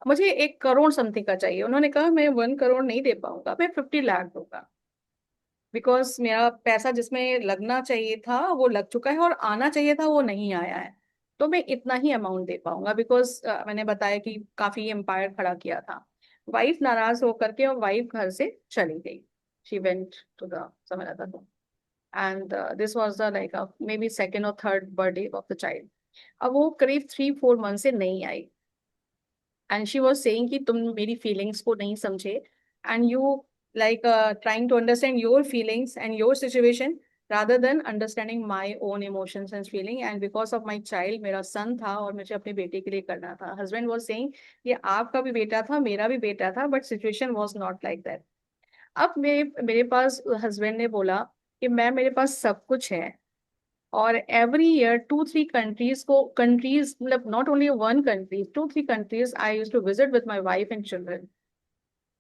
मुझे 1 करोड़ समथिंग का चाहिए। उन्होंने कहा मैं 1 करोड़ नहीं दे पाऊंगा, मैं 50 लाख दूंगा, बिकॉज मेरा पैसा जिसमें लगना चाहिए था वो लग चुका है और आना चाहिए था वो नहीं आया है, तो मैं इतना ही अमाउंट दे पाऊंगा। बिकॉज मैंने बताया कि काफी एम्पायर खड़ा किया था। वाइफ नाराज होकर के और वाइफ घर से चली गई। शी वेंट टू द समझ आता था। And this was the like maybe second और third birthday of the child. अब वो करीब 3-4 मंथ से नहीं आई, एंड शी वॉज सेइंग कि तुम मेरी फीलिंग्स को नहीं समझे, and you like trying to understand your feelings and your situation rather than understanding my own emotions and feeling, and because of my child, मेरा सन था और मुझे अपने बेटे के लिए करना था। हस्बैंड was saying ये आपका भी बेटा था, मेरा भी बेटा था, but situation was not like that। अब मेरे मेरे पास हस्बैंड ने बोला कि मैम मेरे पास सब कुछ है, और एवरी ईयर 2-3 कंट्रीज मतलब not only 1 country, 2-3 countries I use to visit with my wife and children,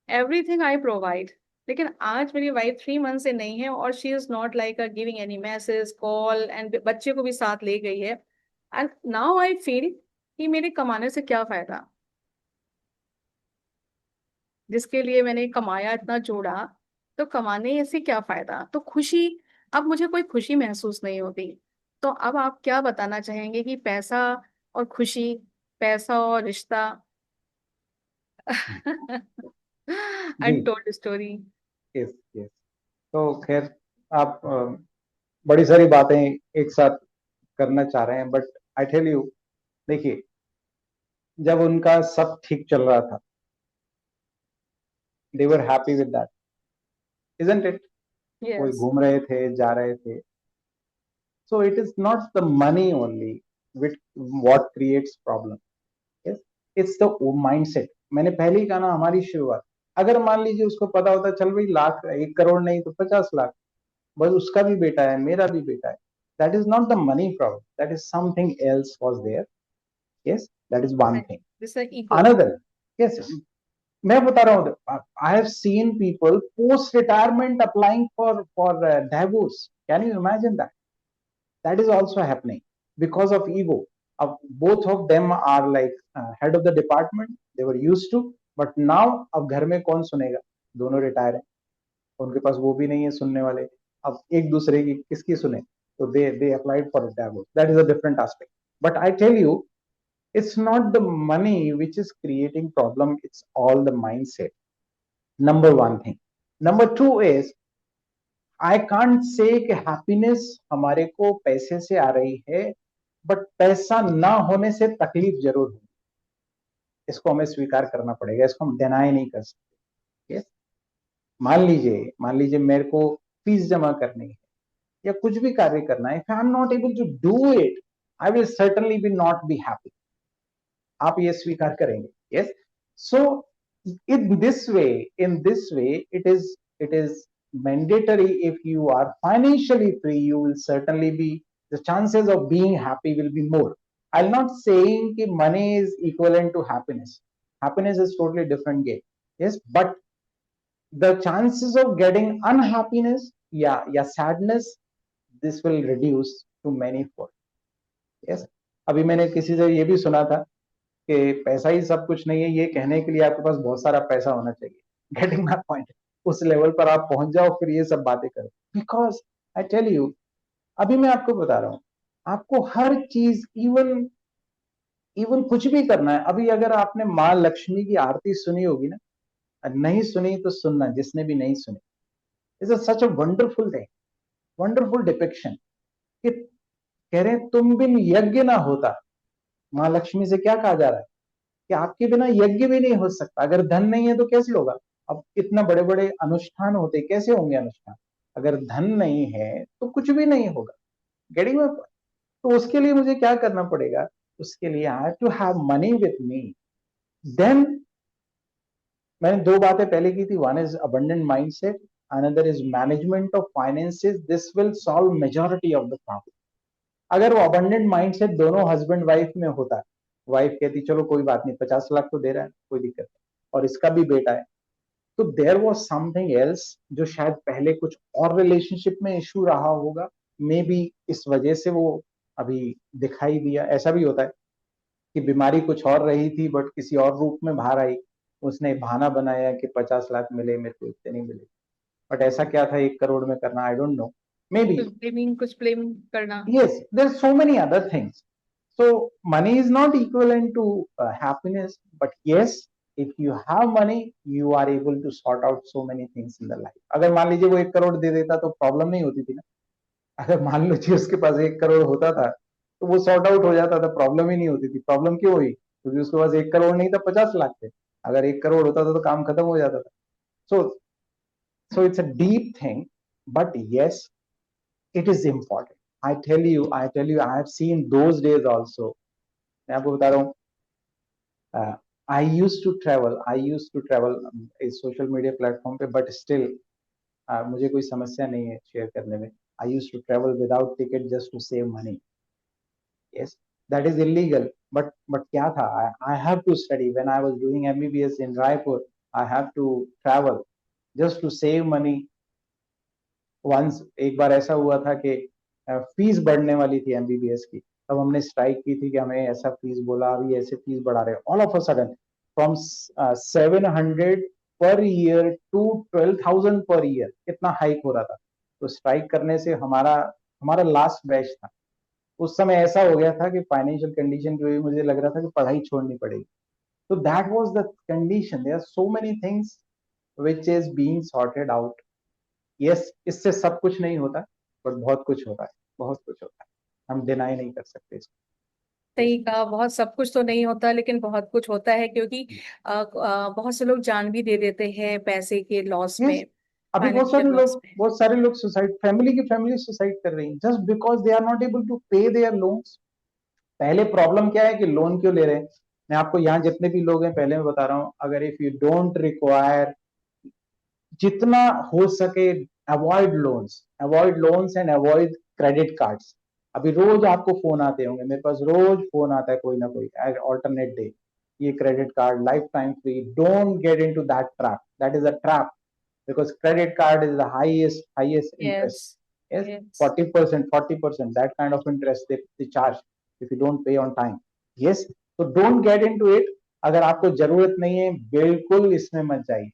everything I provide. लेकिन आज मेरी वाइफ 3 मंथ से नहीं है और she is not like giving any message call, and बच्चे को भी साथ ले गई है। एंड नाउ आई फील कि मेरे कमाने से क्या फायदा, जिसके लिए मैंने कमाया इतना जोड़ा, तो कमाने से क्या फायदा, तो खुशी, अब मुझे कोई खुशी महसूस नहीं होती। तो अब आप क्या बताना चाहेंगे कि पैसा और खुशी, पैसा और रिश्ता जी। Untold story. Yes, yes. तो खैर, आप बड़ी सारी बातें एक साथ करना चाह रहे हैं, बट आई टेल यू, देखिए, जब उनका सब ठीक चल रहा था, they were happy with that, isn't it? कोई यस, घूम रहे थे, जा रहे थे। So it is not the money only which what creates problem, yes, it's the mindset. मैंने पहले ही कहा ना, हमारी शुरुआत, अगर मान लीजिए उसको पता होता, चल भाई लाख, 1 करोड़ नहीं तो 50 लाख, बस उसका भी बेटा है, मेरा भी बेटा है, that is not the money problem, that is something else was there, yes, that is one thing। This ego. another, yes, मैं बता रहा हूँ, I have seen people post retirement applying for divorce, can you imagine that? That is also happening because of ego of both of them are like head of the department, they were used to, but now अब घर में कौन सुनेगा, दोनों retire हैं, उनके पास वो भी नहीं है सुनने वाले, अब एक दूसरे की किसकी सुने, तो they applied for a divorce, that is a different aspect। but I tell you, it's not the money which is creating problem, it's all the mindset, number one thing। number two is, I can't say कि happiness हमारे को पैसे से आ रही है, but पैसा ना होने से तकलीफ जरूर होगी, इसको हमें स्वीकार करना पड़ेगा, इसको हम डिनाई नहीं कर सकते। yes? मान लीजिए मेरे को फीस जमा करनी है या कुछ भी कार्य करना है, if I am not able to do it, I will certainly be not be happy. आप ये स्वीकार करेंगे, yes? So in this way it is mandatory, if you are financially free, you will certainly be, the chances of being happy will be more। I'll not saying that money is equivalent to happiness, happiness is totally different game, yes, but the chances of getting unhappiness, yeah sadness, this will reduce to many fold, yes। अभी मैंने किसी से ये भी सुना था कि पैसा ही सब कुछ नहीं है, ये कहने के लिए आपके पास बहुत सारा पैसा होना चाहिए, गेटिंग माय पॉइंट? उस लेवल पर आप पहुंच जाओ, फिर ये सब बातें करो, बिकॉज आई टेल यू, अभी मैं आपको बता रहा हूं, आपको हर चीज, इवन इवन कुछ भी करना है। अभी अगर आपने माँ लक्ष्मी की आरती सुनी होगी ना, नहीं सुनी तो सुनना, जिसने भी नहीं सुनी, is such a wonderful thing, wonderful depiction, कि कह रहे हैं तुम बिन यज्ञ ना होता। माँ लक्ष्मी से क्या कहा जा रहा है कि आपके बिना यज्ञ भी नहीं हो सकता, अगर धन नहीं है तो कैसे होगा? अब इतना बड़े बड़े अनुष्ठान होते, कैसे होंगे अनुष्ठान? अगर धन नहीं है तो कुछ भी नहीं होगा, गेटिंग? तो उसके लिए मुझे क्या करना पड़ेगा? उसके लिए I have to have money with me. Then मैंने दो बातें पहले की थी, one is abundant mindset, another is management of finances. This will solve majority of the problem. अगर वो अबंडेंट माइंडसेट दोनों हस्बैंड वाइफ में होता है, वाइफ कहती चलो कोई बात नहीं 50 लाख तो दे रहा है, कोई दिक्कत नहीं, और इसका भी बेटा है, तो देयर वाज समथिंग एल्स जो शायद पहले कुछ और रिलेशनशिप में इशू रहा होगा, मे बी इस वजह से वो अभी दिखाई दिया। ऐसा भी होता है कि बीमारी कुछ और रही थी बट किसी और रूप में बाहर आई, उसने बहाना बनाया कि 50 लाख मिले, मेरे को इतने नहीं मिले, बट ऐसा क्या था 1 करोड़ में करना, I don't know, may be. कुछ ब्लेम करना। Yes, there's so many other things. So money is not equivalent to happiness, but yes, if you have money, you are able to sort out so many things in the life. अगर मान लीजिए वो 1 करोड़ दे देता तो problem नहीं होती थी ना। अगर मान लीजिए उसके पास 1 करोड़ होता था तो वो सॉर्ट आउट हो जाता था, प्रॉब्लम ही नहीं होती थी। प्रॉब्लम क्यों हुई? क्योंकि उसके पास 1 करोड़ नहीं था, 50 लाख थे। अगर 1 करोड़ होता था तो काम खत्म हो जाता था। So so it's a deep thing, but yes, it is important. I tell you, I have seen those days also. मैं आपको बता रहा हूँ, I used to travel इस सोशल मीडिया प्लेटफॉर्म पे, बट स्टिल मुझे कोई समस्या नहीं है शेयर करने में। I used to travel without ticket just to save money. Yes, that is illegal. But क्या था? I have to study. When I was doing MBBS in Raipur, I have to travel just to save money. Once एक बार ऐसा हुआ था कि fees बढ़ने वाली थी एमबीबीएस की, तब हमने स्ट्राइक की थी कि हमें ऐसा फीस बोला, अभी ऐसे फीस बढ़ा रहे, all of a sudden from 700 per year to 12,000 per year, इतना हाइक हो रहा था। तो स्ट्राइक करने से हमारा हमारा लास्ट बैच था, उस समय ऐसा हो गया था कि फाइनेंशियल कंडीशन की वजह से मुझे लग रहा था कि पढ़ाई छोड़नी पड़ेगी। तो that was the condition. There are so many things which is being sorted out. Yes, इससे सब कुछ नहीं होता, बट बहुत कुछ होता है, बहुत कुछ होता है, हम डिनाई नहीं कर सकते इसको। सही कहा, बहुत सब कुछ तो नहीं होता लेकिन बहुत कुछ होता है, क्योंकि बहुत से लोग जान भी दे देते हैं पैसे के लॉस यस, में, अभी फाइनेंशियल लॉस में। बहुत सारे लोग सुसाइड, फैमिली की फैमिली सुसाइड कर रही है just because they are not able to pay their loans. पहले प्रॉब्लम क्या है कि लोन क्यों ले रहे हैं? मैं आपको यहाँ जितने भी लोग हैं पहले मैं बता रहा हूँ, अगर इफ यू डोंट रिक्वायर, जितना हो सके avoid loans and avoid credit cards. अभी रोज आपको फोन आते होंगे, मेरे पास रोज फोन आता है कोई ना कोई ऑल्टरनेट डे, ये credit card life time free. Don't get into that trap, that is a trap, because credit card is the highest yes, interest. Yes, yes. 40%, 40%, that kind of interest they charge if you don't pay on time. Yes, so don't get into it. अगर आपको जरूरत नहीं है बिल्कुल इसमें मत जाइए,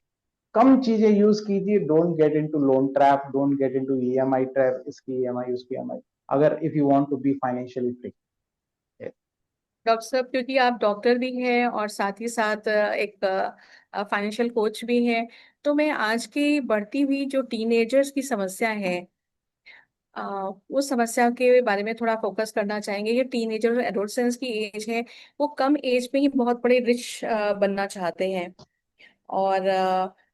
कम चीजें यूज कीजिए। Don't get into loan trap, don't get into EMI trap, इसकी ईएमआई उसकी ईएमआई, अगर if you want to be financially free. Doctor साहब, क्योंकि आप डॉक्टर भी हैं और साथ ही साथ एक फाइनेंशियल कोच भी हैं, तो मैं आज की बढ़ती हुई जो टीनेजर्स की समस्या है, अ, उस समस्या के बारे में थोड़ा फोकस करना चाहेंगे। ये टीनेजर और एडोलसेंस की एज है, वो कम एज में ही बहुत बड़े रिच बनना चाहते हैं, और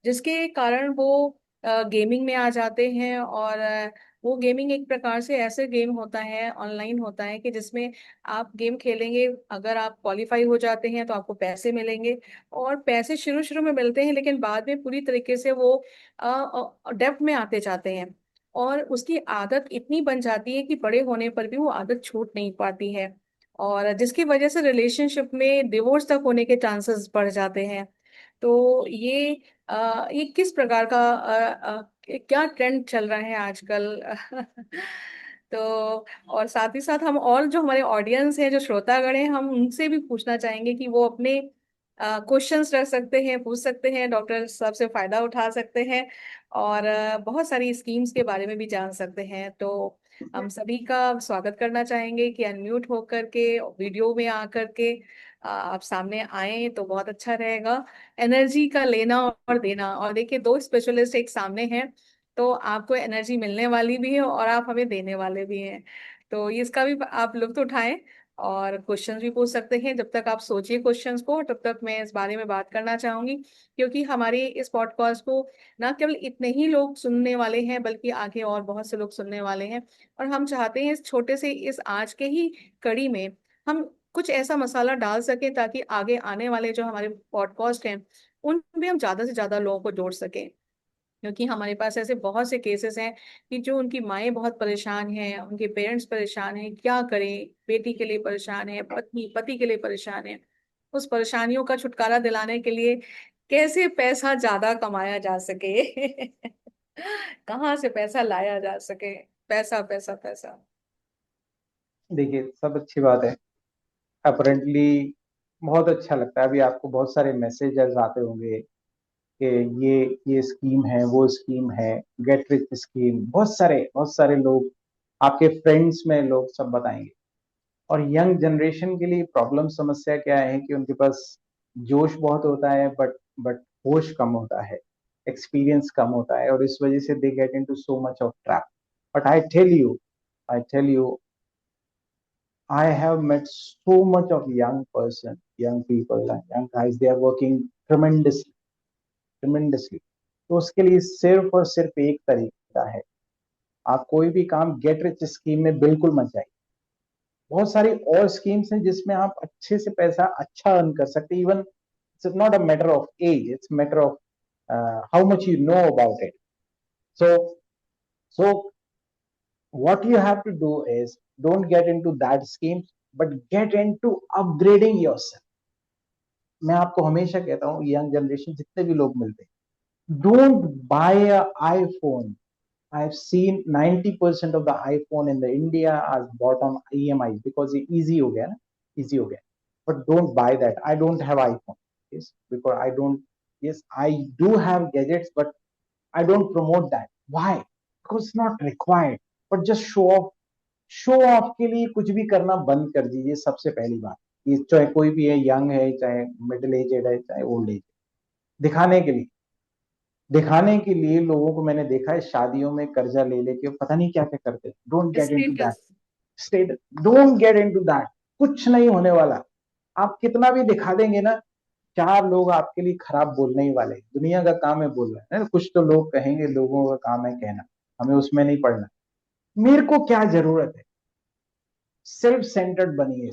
जिसके कारण वो गेमिंग में आ जाते हैं। और वो गेमिंग एक प्रकार से ऐसे गेम होता है, ऑनलाइन होता है, कि जिसमें आप गेम खेलेंगे, अगर आप क्वालिफाई हो जाते हैं तो आपको पैसे मिलेंगे, और पैसे शुरू शुरू में मिलते हैं लेकिन बाद में पूरी तरीके से वो डेब्ट में आते जाते हैं, और उसकी आदत इतनी बन जाती है कि बड़े होने पर भी वो आदत छूट नहीं पाती है, और जिसकी वजह से रिलेशनशिप में डिवोर्स तक होने के चांसेस बढ़ जाते हैं। तो ये किस प्रकार का क्या ट्रेंड चल रहा है आजकल? तो और साथ ही साथ हम और जो हमारे ऑडियंस है, जो श्रोतागण हैं, हम उनसे भी पूछना चाहेंगे कि वो अपने क्वेश्चंस रख सकते हैं, पूछ सकते हैं, डॉक्टर साहब से फायदा उठा सकते हैं, और बहुत सारी स्कीम्स के बारे में भी जान सकते हैं। तो हम सभी का स्वागत करना चाहेंगे कि अनम्यूट होकर के वीडियो में आकर के आप सामने आए तो बहुत अच्छा रहेगा। एनर्जी का लेना और देना, और देखिए दो स्पेशलिस्ट एक सामने हैं, तो आपको एनर्जी मिलने वाली भी है और आप हमें देने वाले भी हैं, तो इसका भी आप लुत्फ उठाएं, और क्वेश्चंस भी पूछ सकते हैं। जब तक आप सोचिए क्वेश्चंस को, तब तक मैं इस बारे में बात करना चाहूंगी, क्योंकि हमारे इस पॉडकास्ट को ना केवल इतने ही लोग सुनने वाले हैं, बल्कि आगे और बहुत से लोग सुनने वाले हैं, और हम चाहते हैं इस छोटे से इस आज के ही कड़ी में हम कुछ ऐसा मसाला डाल सके ताकि आगे आने वाले जो हमारे पॉडकास्ट हैं उनमें हम ज्यादा से ज्यादा लोगों को जोड़ सकें। क्योंकि हमारे पास ऐसे बहुत से केसेस हैं कि जो उनकी माएँ बहुत परेशान हैं, उनके पेरेंट्स परेशान हैं, क्या करें, बेटी के लिए परेशान है, पत्नी पति के लिए परेशान है। उस परेशानियों का छुटकारा दिलाने के लिए कैसे पैसा ज्यादा कमाया जा सके कहाँ से पैसा लाया जा सके, पैसा पैसा पैसा। देखिए, सब अच्छी बात है। अपरेंटली बहुत अच्छा लगता है। अभी आपको बहुत सारे मैसेजेस आते होंगे कि ये स्कीम है, वो स्कीम है, गेट रिच स्कीम, बहुत सारे लोग आपके फ्रेंड्स में लोग सब बताएंगे। और यंग जनरेशन के लिए प्रॉब्लम समस्या क्या है कि उनके पास जोश बहुत होता है, बट होश कम होता है, एक्सपीरियंस कम होता है, और इस वजह से they get into so much of trap. But I tell you I have met so much of young person, young people, and young guys. They are working tremendously, tremendously. तो उसके लिए सिर्फ और सिर्फ एक तरीका है, आप कोई भी काम गेट रिच स्कीम में बिल्कुल मत जाइए। बहुत सारी और स्कीम्स हैं जिसमें आप अच्छे से पैसा अच्छा अर्न कर सकते हैं। Even it's not a matter of age, it's matter of how much you know about it. So so what you have to do is don't get into that schemes, but get into upgrading yourself. मैं आपको हमेशा कहता हूँ, young generation जितने भी लोग मिलते हैं, don't buy a iPhone. I've seen 90% of the iPhone in the India are bought on EMI because ये easy हो गया ना, easy हो गया। But don't buy that. I don't have iPhone, yes, because I don't, yes, I do have gadgets, but I don't promote that. Why? Because it's not required. But just show off के लिए कुछ भी करना बंद कर दीजिए। सबसे पहली बात, ये चाहे कोई भी है, यंग है, चाहे मिडिल एजेड है, चाहे ओल्ड एज, दिखाने के लिए, दिखाने के लिए लोगों को मैंने देखा है शादियों में कर्जा ले लेके पता नहीं क्या क्या करते। Don't get into that status. State, don't get into that. कुछ नहीं होने वाला। आप कितना भी दिखा देंगे ना, चार लोग आपके लिए खराब बोलने ही वाले। दुनिया का काम है बोलना है ना, कुछ तो लोग कहेंगे, लोगों का काम है कहना, हमें उसमें नहीं पड़ना। मेरे को क्या जरूरत है? सेल्फ सेंटर्ड बनिए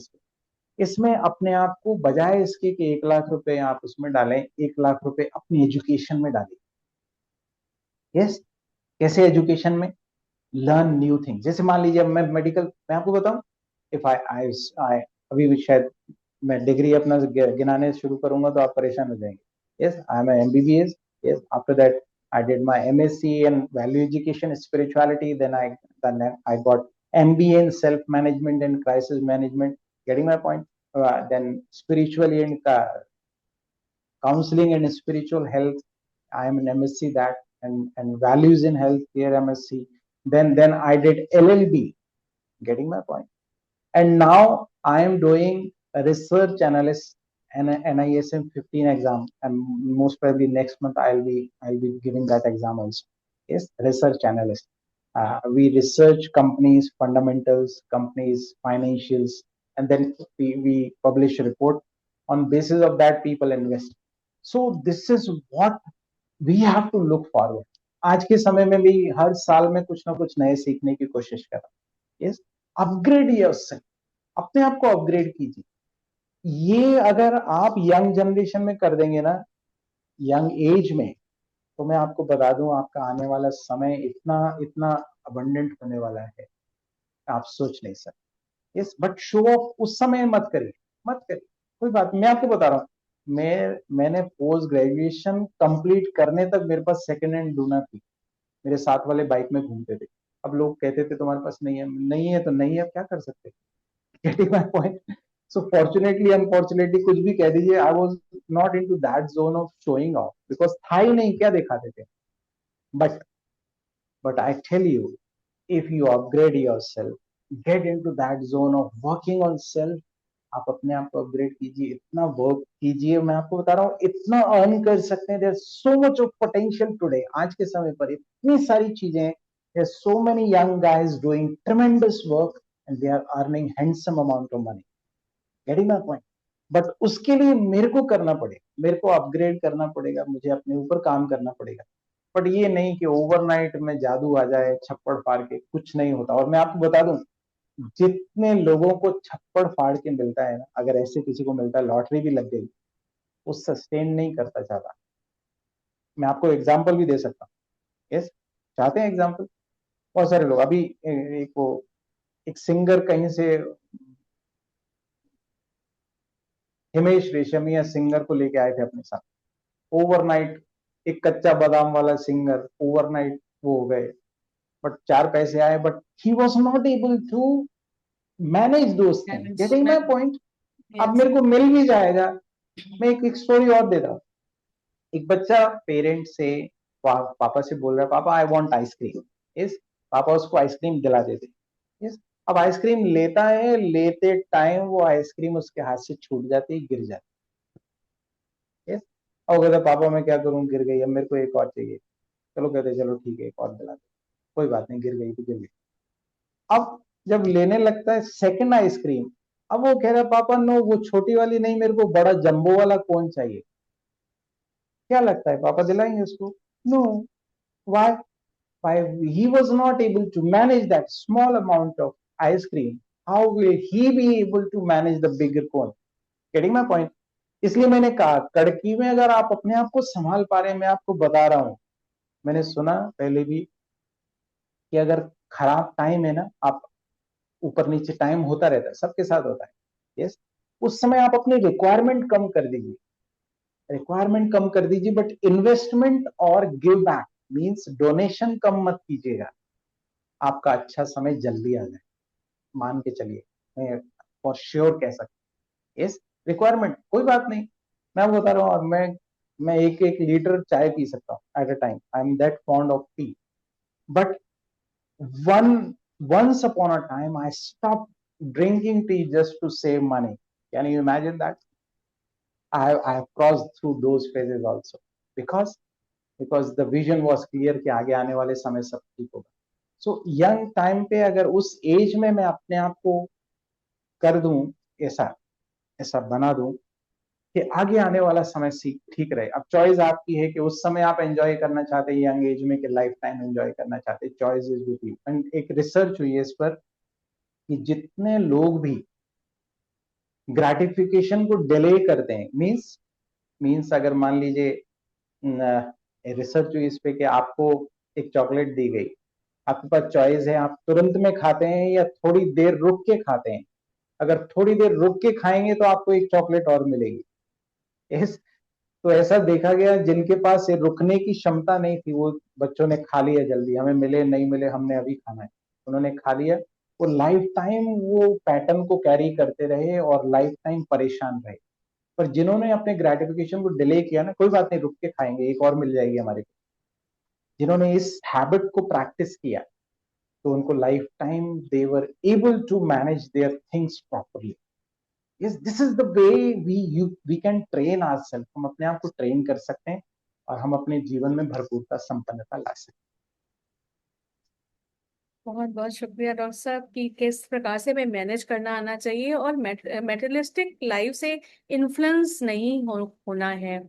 इसमें अपने आप को, बजाय इसके कि 1 लाख रुपए आप उसमें डालें, 1 लाख रुपए अपनी एजुकेशन में डालें। यस, कैसे एजुकेशन में? Learn new thing. जैसे मान लीजिए मैं मेडिकल, मैं आपको बताऊं, इफ आई अभी भी शायद मैं डिग्री अपना गिनाने शुरू करूंगा तो आप परेशान हो जाएंगे। Yes, I am MBBS। Yes, after that I did my MSc in value education spirituality, then I got MBA in self management and crisis management, getting my point? Then spiritually and counseling and spiritual health, I am an MSc that, and values in health care MSc. Then I did LLB, getting my point? And now I am doing a research analyst and a NISM 15 exam, and most probably next month I'll be giving that exam also. Yes, research analyst. We research companies fundamentals, companies financials, and then we publish a report. On basis of that, people invest. So this is what we have to look forward. आज के समय में भी हर साल में कुछ ना कुछ नए सीखने की कोशिश कर रहा हूँ। यस, अपग्रेड योरसेल्फ, अपने आप को अपग्रेड कीजिए। ये अगर आप यंग जनरेशन में कर देंगे ना, यंग एज में, तो मैं आपको बता दूं, आपका आने वाला समय इतना इतना अबंडेंट होने वाला है, आप सोच नहीं सकते। यस, बट शो ऑफ उस समय मत करिए, मत करिए। कोई बात, मैं आपको बता रहा हूँ, मैंने पोस्ट ग्रेजुएशन कंप्लीट करने तक मेरे पास सेकंड हैंड लूना थी। मेरे साथ वाले बाइक में घूमते थे। अब लोग कहते थे तुम्हारे पास नहीं है, नहीं है तो नहीं है, अब क्या कर सकते। Getting my point? So fortunately unfortunately कुछ भी कह दीजिए, I was not into that zone of showing off, because था ही नहीं, क्या दिखाते थे। But I tell you, if you upgrade yourself, get into that zone of working on self, आप अपने आप को अपग्रेड कीजिए, इतना वर्क कीजिए, मैं आपको बता रहा हूँ इतना अर्न कर सकते हैं। There so much of potential today, आज के समय पर इतनी सारी चीजें। There so many young guys doing tremendous work and they are earning handsome amount of money. Getting my point? But उसके लिए मेरे को करना पड़ेगा, मेरे को अपग्रेड करना पड़ेगा, मुझे अपने ऊपर काम करना पड़ेगा। बट ये नहीं कि ओवरनाइट में जादू आ जाए, छप्पड़ फाड़ के कुछ नहीं होता। और मैं आपको बता दूं, जितने लोगों को छप्पड़ फाड़ के मिलता है ना, अगर ऐसे किसी को मिलता है, लॉटरी भी लग गई, वो सस्टेन नहीं करता चाहता। मैं आपको एग्जाम्पल भी दे सकता हूँ। यस, चाहते हैं एग्जाम्पल? बहुत सारे लोग अभी एक वो एक सिंगर कहीं से हिमेश रेशमिया सिंगर को लेके आए थे अपने साथ। ओवरनाइट एक कच्चा बादाम वाला सिंगर, ओवरनाइट वो हो गए, बट 4 पैसे आए, but he was not able to manage those things. Getting my point? अब Yes. मेरे को मिल भी जाएगा। मैं एक स्टोरी और देता हूँ। एक बच्चा पेरेंट से पापा से बोल रहा है, पापा आई वांट आइसक्रीम। यस, पापा उसको आइसक्रीम दिला देते। यस, अब आइसक्रीम लेता है, लेते टाइम वो आइसक्रीम उसके हाथ से छूट जाती है, गिर जाती है। यस, और कहता पापा मैं क्या करूं, गिर गई, अब मेरे को एक और चाहिए। चलो कहते चलो ठीक है, एक और दिला दे। कोई बात नहीं, गिर गई तो गिर गई। अब जब लेने लगता है सेकंड आइसक्रीम, अब वो कह रहा है पापा नो, वो छोटी वाली नहीं, मेरे को बड़ा जंबो वाला कोन चाहिए। क्या लगता है पापा दिलाएंगे उसको? No. Why? Why? He was not able to manage that small amount of ice cream. How will he be able to manage the bigger cone? Getting my point? इसलिए मैंने कहा, कड़की में अगर आप अपने आप को संभाल पा रहे हैं, मैं आपको बता रहा हूं, मैंने सुना पहले भी कि अगर खराब टाइम है ना, आप ऊपर नीचे टाइम होता रहता है, सबके साथ होता है। यस, उस समय आप अपनी रिक्वायरमेंट कम कर दीजिए, रिक्वायरमेंट कम कर दीजिए, बट इन्वेस्टमेंट और गिव बैक मीन्स डोनेशन कम मत कीजिएगा। आपका अच्छा समय जल्दी आ जाए, मान के चलिए, मैं फॉर श्योर कह सकता। इस रिक्वायरमेंट कोई बात नहीं, मैं आपको बता रहा हूँ, और मैं एक एक लीटर चाय पी सकता हूँ at a time, I am that fond of T. But one once upon a time I stopped drinking tea just to save money. Can you imagine that? I have crossed through those phases also, because because the vision was clear कि आगे आने वाले समय सब ठीक होगा। So young time पे अगर उस एज में मैं अपने आप को कर दूं, ऐसा ऐसा बना दूं कि आगे आने वाला समय ठीक रहे। अब चॉइस आपकी है कि उस समय आप एंजॉय करना चाहते हैं यंग एज में, कि लाइफ टाइम एंजॉय करना चाहते हैं, choice is with you. And एक रिसर्च हुई है इस पर कि जितने लोग भी ग्रेटिफिकेशन को डिले करते हैं, मींस मींस अगर मान लीजिए रिसर्च हुई इस पे कि आपको एक चॉकलेट दी गई, आपके पास चॉइस है, आप तुरंत में खाते हैं या थोड़ी देर रुक के खाते हैं। अगर थोड़ी देर रुक के खाएंगे तो आपको एक चॉकलेट और मिलेगी। इस तो ऐसा देखा गया, जिनके पास ये रुकने की क्षमता नहीं थी, वो बच्चों ने खा लिया जल्दी, हमें मिले नहीं मिले हमने अभी खाना है, उन्होंने खा लिया। वो लाइफ टाइम वो पैटर्न को कैरी करते रहे और लाइफ टाइम परेशान रहे। पर जिन्होंने अपने ग्रेटिफिकेशन को डिले किया ना, कोई बात नहीं, रुक के खाएंगे, एक और मिल जाएगी हमारे को, जिन्होंने इस हैबिट को प्रैक्टिस किया, तो उनको life time they were able to manage their things properly. yes, this is the way we can train ourselves। हम अपने आप को ट्रेन कर सकते हैं और हम अपने जीवन में भरपूरता संपन्नता ला सकते बहुत बहुत शुक्रिया डॉक्टर साहब कि किस प्रकार से हमें मैनेज करना आना चाहिए और मेटेरियलिस्टिक लाइफ से इन्फ्लुएंस नहीं होना है।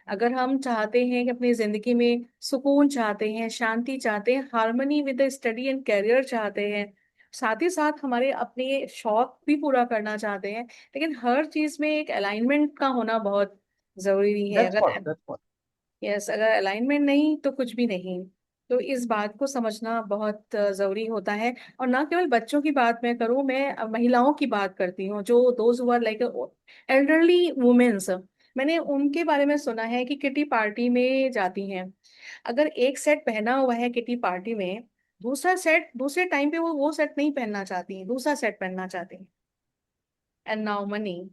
अगर हम चाहते हैं कि अपनी जिंदगी में सुकून चाहते हैं, शांति चाहते हैं, harmony with the study and career चाहते हैं, साथ ही साथ हमारे अपने शौक भी पूरा करना चाहते हैं, लेकिन हर चीज में एक अलाइनमेंट का होना बहुत जरूरी हैं। है। That's what, that's what. Yes, अगर अलाइनमेंट नहीं तो कुछ भी नहीं। तो इस बात को समझना बहुत जरूरी होता है। और ना केवल बच्चों की बात मैं करूं, मैं महिलाओं की बात करती हूँ, जो those who are like elderly womens. मैंने उनके बारे में सुना है कि किटी पार्टी में जाती हैं, अगर एक सेट पहना हुआ है किटी पार्टी में, दूसरा सेट दूसरे टाइम पे वो सेट नहीं पहनना चाहती, दूसरा सेट पहनना चाहती। And now money.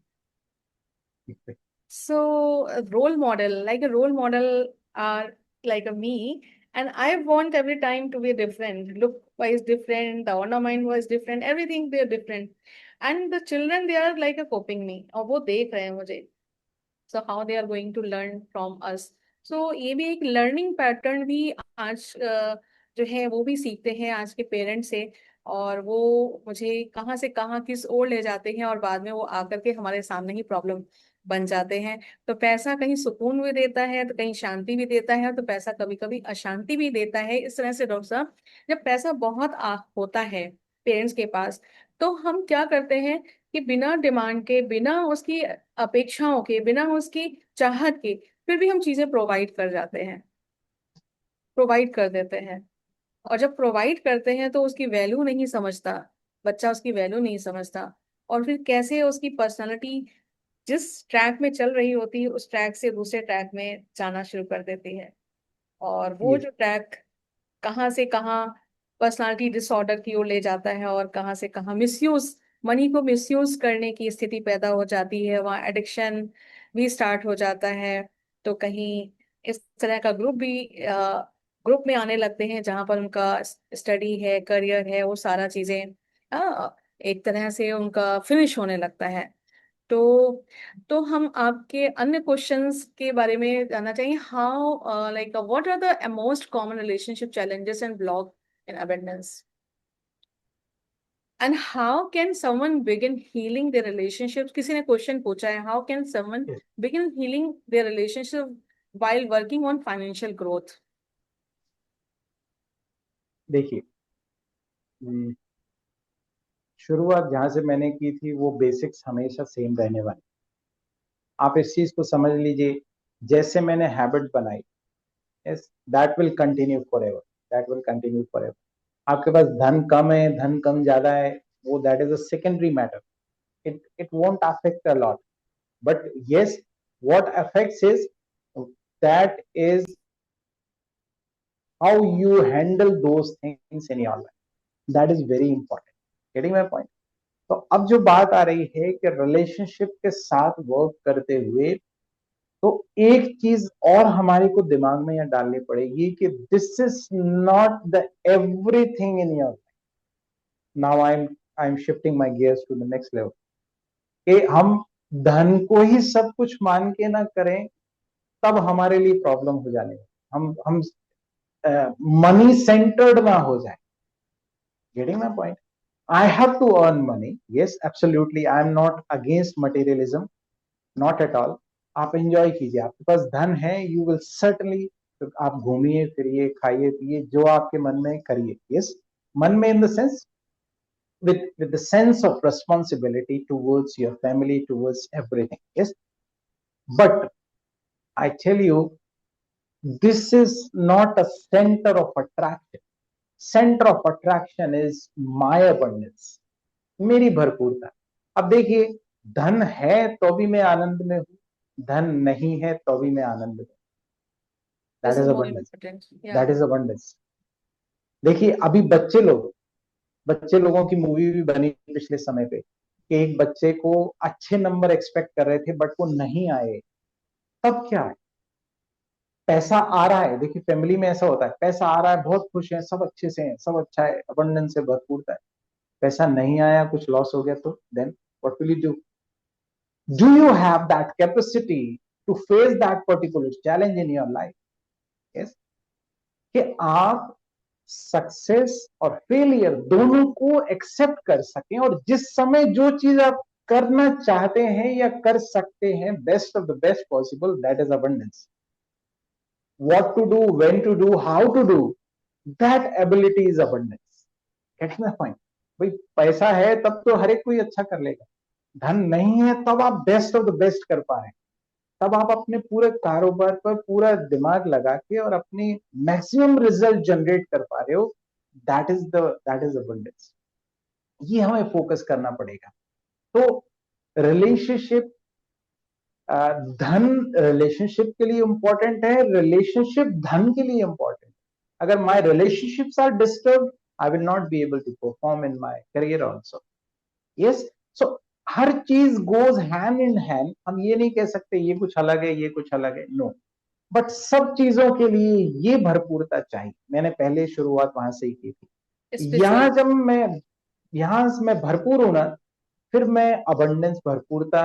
So a role model, like a role model are like a me, and I want every time to be different. Look wise different, the ornament was different, everything they're different. And the children they are like a coping me. और वो देख रहे हैं मुझे. So how they are going to learn from us. So ये भी एक learning pattern भी आज जो है वो भी सीखते हैं आज के पेरेंट्स से। और वो मुझे कहाँ से कहाँ किस ओर ले जाते हैं और बाद में वो आकर के हमारे सामने ही प्रॉब्लम बन जाते हैं। तो पैसा कहीं सुकून भी देता है तो कहीं शांति भी देता है, तो पैसा कभी कभी अशांति भी देता है। इस तरह से डॉक्टर साहब, जब पैसा बहुत होता है पेरेंट्स के पास, तो हम क्या करते हैं कि बिना डिमांड के, बिना उसकी अपेक्षाओं के, बिना उसकी चाहत के, फिर भी हम चीजें प्रोवाइड कर जाते हैं, प्रोवाइड कर देते हैं। और जब प्रोवाइड करते हैं तो उसकी वैल्यू नहीं समझता, बच्चा उसकी वैल्यू नहीं समझता। और फिर कैसे उसकी पर्सनालिटी जिस ट्रैक में चल रही होती है उस ट्रैक से दूसरे ट्रैक में जाना शुरू कर देती है। और वो Yes. जो ट्रैक कहाँ से कहाँ पर्सनालिटी डिसऑर्डर की ओर ले जाता है, और कहाँ से कहाँ मिसयूज, मनी को मिसयूज करने की स्थिति पैदा हो जाती है, वहाँ एडिक्शन भी स्टार्ट हो जाता है। तो कहीं इस तरह का ग्रुप में आने लगते हैं जहाँ पर उनका स्टडी है, करियर है, वो सारा चीजें एक तरह से उनका फिनिश होने लगता है। तो हम आपके अन्य क्वेश्चंस के बारे में जानना चाहिए। How like what are the most common relationship challenges and block in abundance, and how can someone begin healing their relationships? किसी ने क्वेश्चन पूछा है, how can someone Yes. Begin healing their relationship while working on financial growth? देखिए, शुरुआत जहां से मैंने की थी वो बेसिक्स हमेशा सेम रहने वाली। आप इस चीज को समझ लीजिए, जैसे मैंने हैबिट बनाई, yes, that will continue for ever, that will continue for ever. आपके पास धन कम है, धन कम ज्यादा है, वो that is a secondary matter, it won't affect a lot, but yes, what affects is that is how you handle those things in your life, that is very important, getting my point? तो अब जो बात आ रही है कि relationship के साथ work करते हुए, तो एक चीज और हमारे को दिमाग में यह डालनी पड़ेगी कि this is not the everything in your. Now I am shifting my gears to the next level, कि हम धन को ही सब कुछ मान के ना करें, तब हमारे लिए प्रॉब्लम हो जाने लगे। हम मनी सेंटर्ड ना हो जाए। Getting my point? I have to earn money. Yes, absolutely. I am not against materialism. Not at all. आप एंजॉय कीजिए, आपके पास धन है, यू विल सर्टनली, आप घूमिए फिरिए, खाइए पिए, जो आपके मन में करिए। यस, मन में in the sense, with the sense of responsibility towards your family, towards everything. Yes, but I tell you, this is not a center of attraction. Center of attraction is my abundance, मेरी भरपूरता। अब देखिए, धन है तो भी मैं आनंद में हूं, धन नहीं है तो भी मैं आनंद में। That this is is more abundance, important, yeah. That is abundance. देखिए, अभी बच्चे लोगों की मूवी भी बनी पिछले समय पे, कि एक बच्चे को अच्छे नंबर एक्सपेक्ट कर रहे थे बट वो नहीं आए। तब क्या है, पैसा आ रहा है, देखिए फैमिली में ऐसा होता है, पैसा आ रहा है, बहुत खुश है, सब अच्छे से हैं, सब अच्छा है, अबंडेंस से भरपूरता है। पैसा नहीं आया, कुछ लॉस हो गया, तो then what will you do? Do you have that capacity to face that particular challenge in your life? Yes, कि आप सक्सेस और फेलियर दोनों को एक्सेप्ट कर सकें, और जिस समय जो चीज आप करना चाहते हैं या कर सकते हैं, best of the best possible, that is abundance. What to do, when to do, how to do, that ability is abundance. Getting my point? भाई, पैसा है तब तो हर एक कोई अच्छा कर लेगा, धन नहीं है तब आप बेस्ट ऑफ द बेस्ट कर पा रहे हैं, तब आप अपने पूरे कारोबार पर पूरा दिमाग लगा के और अपनी मैक्सिमम रिजल्ट जनरेट कर पा रहे हो। That is abundance. ये हमें फोकस करना पड़ेगा। तो रिलेशनशिप, धन रिलेशनशिप के लिए इंपॉर्टेंट है, रिलेशनशिप धन के लिए इंपॉर्टेंट। अगर my relationships are disturb, I will not be able to perform in my career also. Yes, so हर चीज गोज हैंड इन हैंड। हम ये नहीं कह सकते ये कुछ अलग है, ये कुछ अलग है, नो। बट सब चीजों के लिए ये भरपूरता चाहिए। मैंने पहले शुरुआत वहां से ही की थी। स्पिरिचुअल। जब मैं यहां से मैं भरपूर हूं ना, फिर मैं अबंडेंस, भरपूरता,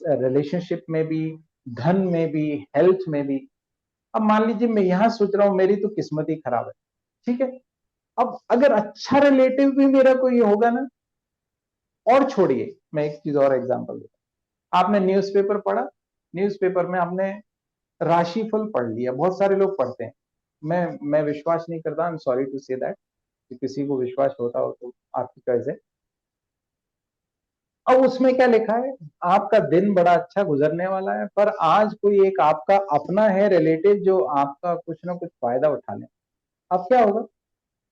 रिलेशनशिप में भी, धन में भी, हेल्थ में भी। अब मान लीजिए मैं यहां सोच रहा हूं मेरी तो किस्मत ही खराब है, ठीक है। अब अगर अच्छा रिलेटिव भी मेरा कोई होगा ना, और छोड़िए, मैं एक चीज और एग्जांपल देता हूं। आपने न्यूज़पेपर पढ़ा, न्यूज़पेपर में आपने राशिफल पढ़ लिया, बहुत सारे लोग पढ़ते हैं। मैं विश्वास नहीं करता, I am sorry to say that, कि किसी को विश्वास होता हो तो आपकी चॉइस है। अब उसमें क्या लिखा है, आपका दिन बड़ा अच्छा गुजरने वाला है, पर आज कोई एक आपका अपना है रिलेटिव जो आपका कुछ ना कुछ फायदा उठा ले। अब क्या होगा,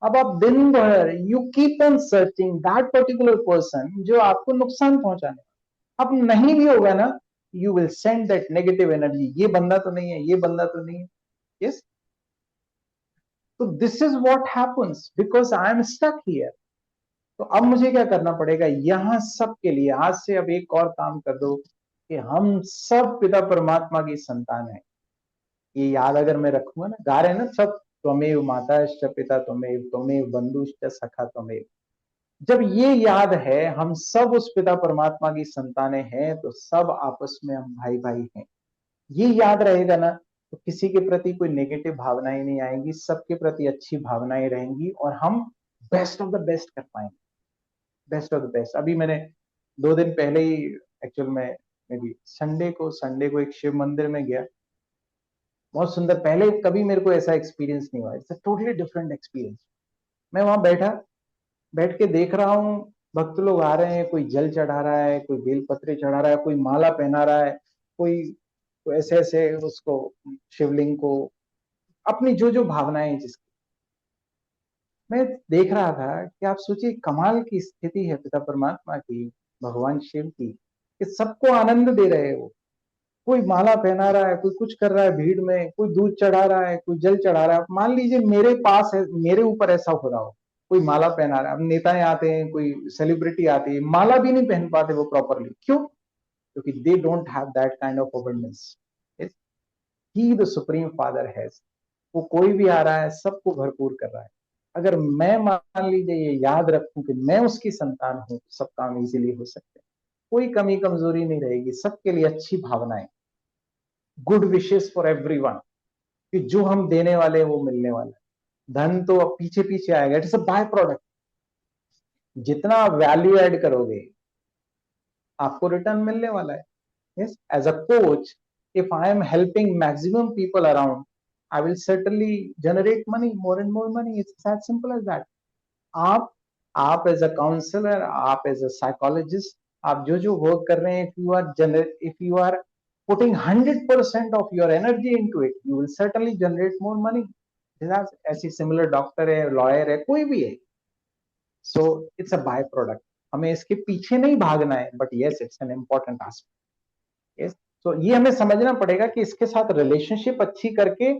अब आप दिन भर you keep on searching that particular person जो आपको नुकसान पहुंचाने, अब नहीं भी होगा ना, you will send that negative energy, ये बंदा तो नहीं है, ये बंदा तो नहीं है। यस, तो this is what happens because I am stuck here. तो अब मुझे क्या करना पड़ेगा, यहां सब के लिए आज से अब एक और काम कर दो कि हम सब पिता परमात्मा की संतान है। ये याद अगर मैं रखूंगा ना, गा रहे हैं ना सब, त्वमेव माताश्च पिता त्वमेव, त्वमेव बंधुश्च सखा त्वमेव। जब ये याद है हम सब उस पिता परमात्मा की संतानें हैं, तो सब आपस में हम भाई भाई हैं, ये याद रहेगा ना, तो किसी के प्रति कोई नेगेटिव भावनाएं नहीं आएंगी, सबके प्रति अच्छी भावनाएं रहेंगी और हम बेस्ट ऑफ द बेस्ट कर पाएंगे, बेस्ट ऑफ द बेस्ट। अभी मैंने 2 दिन पहले ही एक्चुअल में मे बी संडे को एक शिव मंदिर में गया, बहुत सुंदर, पहले कभी मेरे को ऐसा एक्सपीरियंस नहीं हुआ, it's a totally different experience. मैं वहां बैठ के देख रहा हूँ, भक्त लोग आ रहे हैं, कोई जल चढ़ा रहा है, कोई बेलपत्र चढ़ा रहा है, कोई माला पहना रहा है, कोई तो ऐसे ऐसे उसको शिवलिंग को, अपनी जो जो भावनाएं हैं जिसकी, मैं देख रहा था कि आप सोचिए कमाल की स्थिति है पिता परमात्मा की, भगवान शिव की, कि सबको आनंद दे रहे हैं वो। कोई माला पहना रहा है, कोई कुछ कर रहा है भीड़ में, कोई दूध चढ़ा रहा है, कोई जल चढ़ा रहा है। मान लीजिए मेरे पास है, मेरे ऊपर ऐसा हो रहा हो, कोई माला पहना रहा है, अब नेताएं आते हैं, कोई सेलिब्रिटी आती है, माला भी नहीं पहन पाते वो प्रॉपरली, क्यों? क्योंकि they don't have that kind of abundance. He the supreme father has, वो कोई भी आ रहा है सबको भरपूर कर रहा है। अगर मैं मान लीजिए ये याद रखूं कि मैं उसकी संतान हूं, तो सब काम इजीली हो सकते हैं, कोई कमी कमजोरी नहीं रहेगी, सबके लिए अच्छी भावनाएं, गुड विशेस फॉर एवरीवन, कि जो हम देने वाले हैं वो मिलने वाला है। धन तो अब पीछे पीछे आएगा, it is a by product. जितना वैल्यू ऐड करोगे आपको रिटर्न मिलने वाला है। Yes, as a coach, if I am helping maximum people around, I will certainly generate money, more and more money. It's as simple as that. आप आप as a counsellor, आप as a psychologist, आप जो जो work कर रहे हैं, if you are putting 100% of your energy into it, you will certainly generate more money. ऐसी सिमिलर डॉक्टर है, लॉयर है, कोई भी है, सो इट्स अ बाय प्रोडक्ट। हमें इसके पीछे नहीं भागना है, but yes it's an important aspect. Yes, तो ये हमें समझना पड़ेगा कि इसके साथ रिलेशनशिप अच्छी करके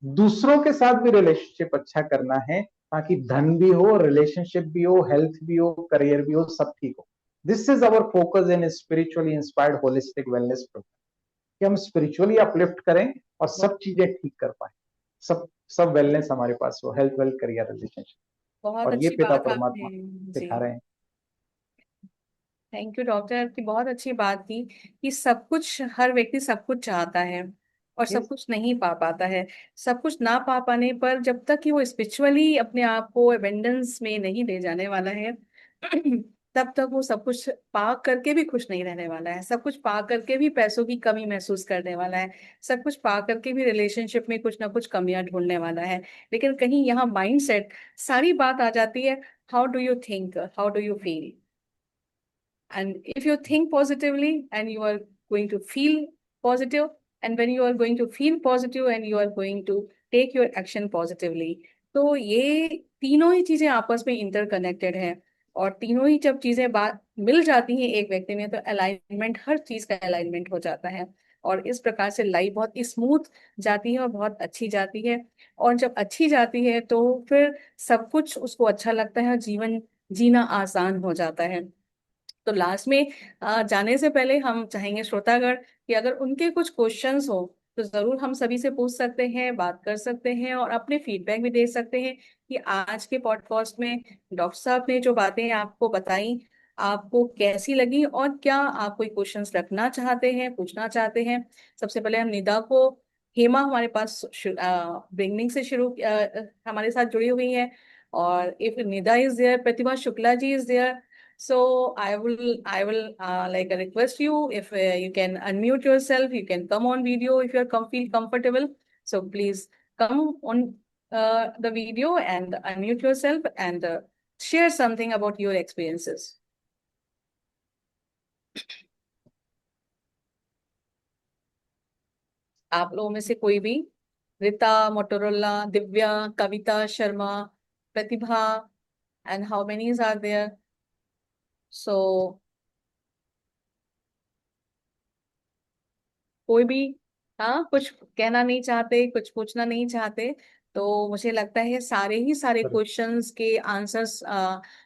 दूसरों के साथ भी रिलेशनशिप अच्छा करना है, ताकि धन भी हो, रिलेशनशिप भी हो, हेल्थ भी हो, करियर भी हो, सब ठीक हो। This is our focus in spiritually inspired holistic wellness programme, कि हम स्पिरिचुअली अपलिफ्ट करें और सब चीजें ठीक कर पाए, सब सब वेलनेस हमारे पास हो, हेल्थ, वेल्थ, करियर, रिलेशनशिप, बहुत और ये अच्छी पिता बात परमात्मा आपने। जी, सिखा रहे हैं। थैंक यू डॉक्टर, आपकी बहुत अच्छी बात की कि सब कुछ, हर व्यक्ति सब कुछ चाहता है और सब यस, कुछ नहीं पा पाता है। सब कुछ ना पा पाने पर जब तक कि वो स्पिरिचुअली अपने आप को एबेंडेंस में नहीं ले जाने वाला है तब तक वो सब कुछ पा करके भी खुश नहीं रहने वाला है। सब कुछ पा करके भी पैसों की कमी महसूस करने वाला है। सब कुछ पा करके भी रिलेशनशिप में कुछ ना कुछ कमियां ढूंढने वाला है। लेकिन कहीं यहाँ माइंड सेट सारी बात आ जाती है, how do you think, how do you feel. And if you think positively and you are going to feel positive, and when you are going to feel positive and you are going to take your action positively, तो ये तीनों ही चीजें आपस में interconnected हैं। और तीनों ही जब चीजें बात मिल जाती हैं एक व्यक्ति में, तो अलाइनमेंट, हर चीज का अलाइनमेंट हो जाता है। और इस प्रकार से लाइफ बहुत स्मूथ जाती है और बहुत अच्छी जाती है। और जब अच्छी जाती है तो फिर सब कुछ उसको अच्छा लगता है और जीवन जीना आसान हो जाता है। तो लास्ट में जाने से पहले हम चाहेंगे श्रोतागण कि अगर उनके कुछ क्वेश्चंस हो तो जरूर हम सभी से पूछ सकते हैं, बात कर सकते हैं और अपने फीडबैक भी दे सकते हैं कि आज के पॉडकास्ट में डॉक्टर साहब ने जो बातें आपको बताई आपको कैसी लगी, और क्या आप कोई क्वेश्चंस रखना चाहते हैं, पूछना चाहते हैं। सबसे पहले हम निदा को, हेमा हमारे पास बिगनिंग से शुरू हमारे साथ जुड़ी हुई है। और if Nida is there, Pratibha Shukla ji is there, so I will like request you if you can unmute yourself, you can come on video if you are feel comfortable. So please come on the video and unmute yourself and share something about your experiences. आप लोगों में से कोई भी? Rita, Motorola, Divya, Kavita Sharma, Pratibha, and how many are there? So कोई भी, हाँ, कुछ कहना नहीं चाहते, कुछ पूछना नहीं चाहते? तो मुझे लगता है सारे ही सारे Correct. क्वेश्चंस के आंसर्स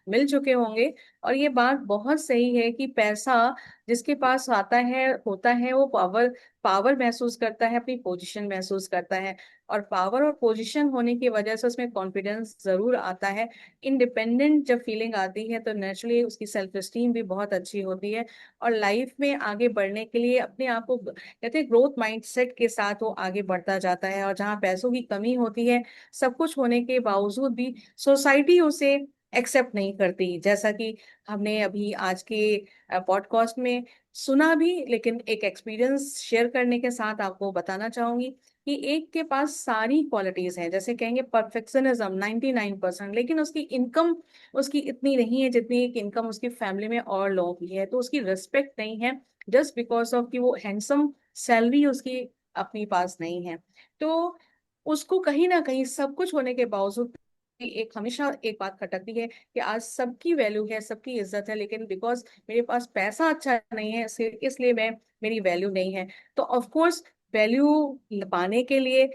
मिल चुके होंगे। और ये बात बहुत सही है कि पैसा जिसके पास आता है होता है, वो पावर पावर महसूस करता है, अपनी पोजीशन महसूस करता है। और पावर और पोजीशन होने की वजह से उसमें कॉन्फिडेंस जरूर आता है। इंडिपेंडेंट जब फीलिंग आती है तो नेचुरली उसकी सेल्फ एस्टीम भी बहुत अच्छी होती है। और लाइफ में आगे बढ़ने के लिए अपने आप को, कहते हैं, ग्रोथ माइंडसेट के साथ वो आगे बढ़ता जाता है। और जहाँ पैसों की कमी होती है, सब कुछ होने के बावजूद भी सोसाइटी उसे एक्सेप्ट नहीं करती, जैसा कि हमने अभी आज के पॉडकास्ट में सुना भी। लेकिन एक एक्सपीरियंस शेयर करने के साथ आपको बताना चाहूंगी कि एक के पास सारी क्वालिटीज हैं, जैसे कहेंगे परफेक्शनिज्म 99%, लेकिन उसकी इनकम उसकी इतनी नहीं है जितनी एक इनकम उसकी फैमिली में और लोगों की है। तो उसकी रिस्पेक्ट नहीं है, जस्ट बिकॉज ऑफ कि वो हैंडसम सैलरी उसकी अपनी पास नहीं है। तो उसको कहीं ना कहीं सब कुछ होने के बावजूद भी एक हमेशा एक बात खटकती है कि आज सबकी वैल्यू है, सबकी इज्जत है, लेकिन बिकॉज मेरे पास पैसा अच्छा नहीं है, इसलिए मैं मेरी वैल्यू नहीं है। तो ऑफ कोर्स वैल्यू पाने के लिए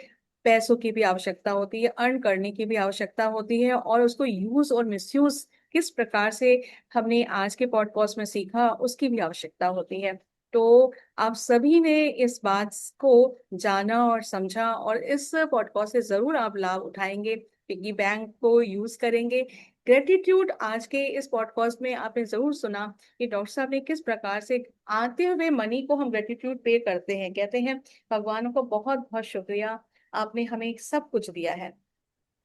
पैसों की भी आवश्यकता होती है, अर्न करने की भी आवश्यकता होती है, और उसको यूज और मिसयूज किस प्रकार से हमने आज के पॉडकास्ट में सीखा, उसकी भी आवश्यकता होती है। तो आप सभी ने इस बात को जाना और समझा, और इस पॉडकास्ट से जरूर आप लाभ उठाएंगे, पिग्गी बैंक को यूज करेंगे। ग्रेटिट्यूड, आज के इस पॉडकास्ट में आपने जरूर सुना कि डॉक्टर साहब ने किस प्रकार से आते हुए मनी को हम ग्रेटिट्यूड पे करते हैं, कहते हैं भगवान को बहुत बहुत शुक्रिया, आपने हमें सब कुछ दिया है।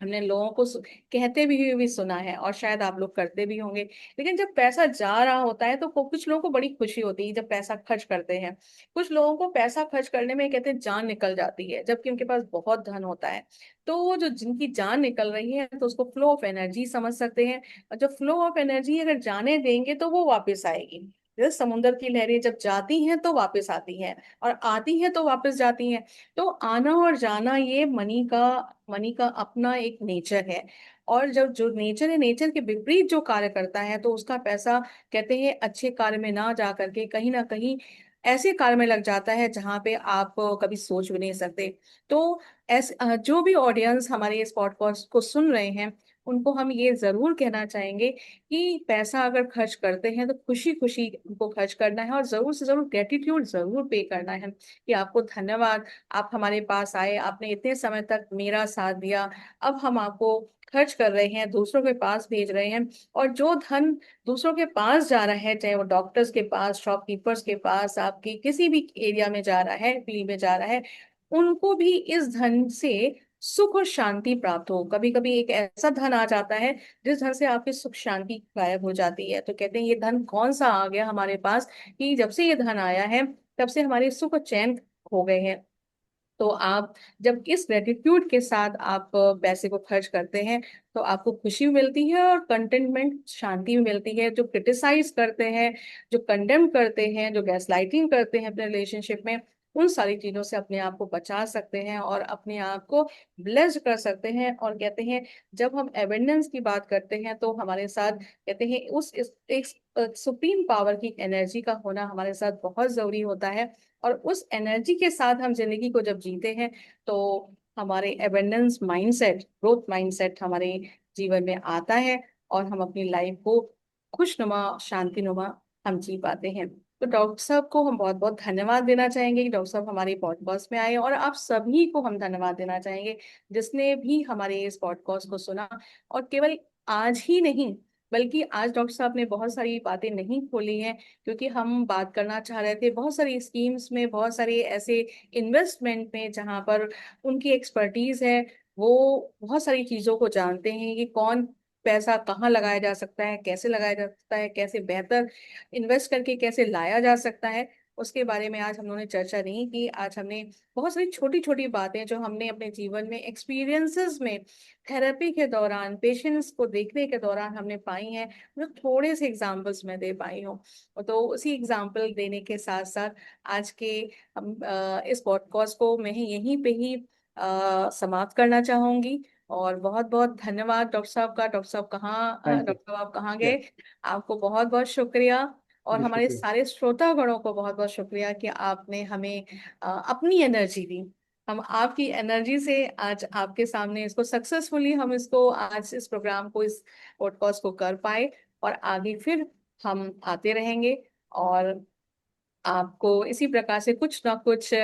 हमने लोगों को कहते भी सुना है, और शायद आप लोग करते भी होंगे। लेकिन जब पैसा जा रहा होता है तो कुछ लोगों को बड़ी खुशी होती है जब पैसा खर्च करते हैं। कुछ लोगों को पैसा खर्च करने में, कहते हैं, जान निकल जाती है, जबकि उनके पास बहुत धन होता है। तो वो जो जिनकी जान निकल रही है, तो उसको फ्लो ऑफ एनर्जी समझ सकते हैं। और जब फ्लो ऑफ एनर्जी अगर जाने देंगे तो वो वापस आएगी। जैसे समुद्र की लहरें जब जाती हैं तो वापस आती हैं, और आती हैं तो वापस जाती हैं। तो आना और जाना, ये मनी का अपना एक नेचर है। और जब जो नेचर है, नेचर के विपरीत जो कार्य करता है, तो उसका पैसा, कहते हैं, अच्छे कार्य में ना जा करके कहीं ना कहीं ऐसे कार्य में लग जाता है जहां पे आप कभी सोच भी नहीं सकते। तो जो भी ऑडियंस हमारे इस पॉडकास्ट को सुन रहे हैं, उनको हम ये जरूर कहना चाहेंगे कि पैसा अगर खर्च करते हैं तो खुशी खुशी उनको खर्च करना है, और जरूर से जरूर ग्रेटिट्यूड जरूर पे करना है कि आपको धन्यवाद, आप हमारे पास आए, आपने इतने समय तक मेरा साथ दिया। अब हम आपको खर्च कर रहे हैं, दूसरों के पास भेज रहे हैं। और जो धन दूसरों के पास जा रहा है, चाहे वो डॉक्टर्स के पास, शॉपकीपर्स के पास, आपके किसी भी एरिया में जा रहा है, फील्ड में जा रहा है, उनको भी इस धन से सुख और शांति प्राप्त हो। कभी कभी एक ऐसा धन आ जाता है जिस धन से आपकी सुख शांति गायब हो जाती है। तो कहते हैं ये धन कौन सा आ गया हमारे पास, कि जब से ये धन आया है तब से हमारे सुख और चैन हो गए हैं। तो आप जब इस ग्रेटिट्यूड के साथ आप पैसे को खर्च करते हैं, तो आपको खुशी भी मिलती है और कंटेनमेंट, शांति भी मिलती है। जो क्रिटिसाइज करते हैं, जो कंडेम करते हैं, जो गैसलाइटिंग करते हैं अपने रिलेशनशिप में, उन सारी चीजों से अपने आप को बचा सकते हैं और अपने आप को ब्लेस्ड कर सकते हैं। और कहते हैं, जब हम एबंडेंस की बात करते हैं तो हमारे साथ, कहते हैं, एक सुप्रीम पावर की एनर्जी का होना हमारे साथ बहुत जरूरी होता है। और उस एनर्जी के साथ हम जिंदगी को जब जीते हैं, तो हमारे एबंडेंस माइंडसेट, ग्रोथ माइंडसेट हमारे जीवन में आता है, और हम अपनी लाइफ को खुशनुमा, शांतिनुमा हम जी पाते हैं। तो डॉक्टर साहब को हम बहुत बहुत धन्यवाद देना चाहेंगे कि डॉक्टर साहब हमारे पॉडकास्ट में आए, और आप सभी को हम धन्यवाद देना चाहेंगे जिसने भी हमारे इस पॉडकास्ट को सुना। और केवल आज ही नहीं, बल्कि आज डॉक्टर साहब ने बहुत सारी बातें नहीं खोली हैं, क्योंकि हम बात करना चाह रहे थे बहुत सारी स्कीम्स में, बहुत सारे ऐसे इन्वेस्टमेंट में जहां पर उनकी एक्सपर्टीज है। वो बहुत सारी चीजों को जानते हैं कि कौन पैसा कहाँ लगाया जा सकता है, कैसे लगाया जा सकता है, कैसे बेहतर इन्वेस्ट करके कैसे लाया जा सकता है। उसके बारे में आज हम लोगों ने चर्चा नहीं की। आज हमने बहुत सारी छोटी छोटी बातें जो हमने अपने जीवन में एक्सपीरियंसेस में थेरेपी के दौरान पेशेंट्स को देखने के दौरान हमने पाई हैं, जो थोड़े से एग्जाम्पल्स में दे पाई हूँ। तो उसी एग्जाम्पल देने के साथ साथ आज के हम इस पॉडकास्ट को मैं ही यहीं पे ही समाप्त करना चाहूंगी। और बहुत बहुत धन्यवाद डॉक्टर साहब का। डॉक्टर साहब थैंक यू। डॉक्टर साहब आप कहाँ या गए? आपको बहुत बहुत शुक्रिया। और जी हमारे शुक्रिया। सारे श्रोतागणों को बहुत बहुत शुक्रिया कि आपने हमें अपनी एनर्जी दी। हम आपकी एनर्जी से आज आपके सामने इसको सक्सेसफुली हम इसको आज इस प्रोग्राम को इस पॉडकास्ट को कर पाए। और आगे फिर हम आते रहेंगे और आपको इसी प्रकार से कुछ ना कुछ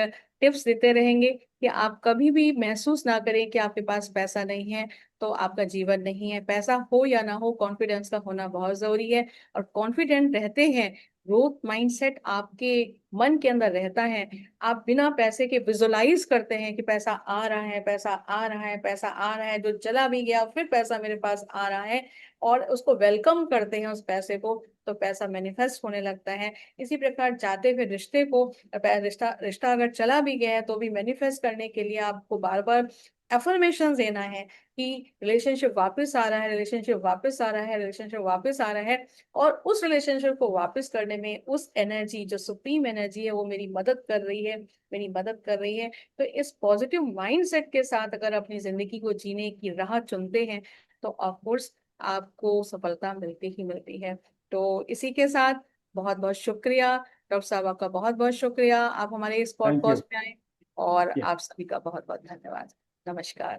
टिप्स देते रहेंगे कि आप कभी भी महसूस ना करें कि आपके पास पैसा नहीं है तो आपका जीवन नहीं है। पैसा हो या ना हो, कॉन्फिडेंस का होना बहुत जरूरी है। और कॉन्फिडेंट रहते हैं, ग्रोथ माइंडसेट आपके मन के अंदर रहता है। आप बिना पैसे के विजुलाइज करते हैं कि पैसा आ रहा है, पैसा आ रहा है, पैसा आ रहा है, जो चला भी गया फिर पैसा मेरे पास आ रहा है, और उसको वेलकम करते हैं उस पैसे को, तो पैसा मैनिफेस्ट होने लगता है। इसी प्रकार जाते हुए रिश्ते को, रिश्ता रिश्ता अगर चला भी गया है तो भी मैनिफेस्ट करने के लिए आपको बार बार एफर्मेशन देना है कि रिलेशनशिप वापस आ रहा है, रिलेशनशिप वापस आ रहा है, रिलेशनशिप वापस आ रहा है। और उस रिलेशनशिप को वापस करने में उस एनर्जी, जो सुप्रीम एनर्जी है, वो मेरी मदद कर रही है, मेरी मदद कर रही है। तो इस पॉजिटिव माइंडसेट के साथ अगर अपनी जिंदगी को जीने की राह चुनते हैं तो ऑफ कोर्स आपको सफलता मिलती ही मिलती है। तो इसी के साथ बहुत बहुत शुक्रिया डॉक्टर साहब, आपका बहुत बहुत शुक्रिया, आप हमारे इस थैंक यू। पॉडकास्ट में आए। और या आप सभी का बहुत बहुत धन्यवाद। नमस्कार,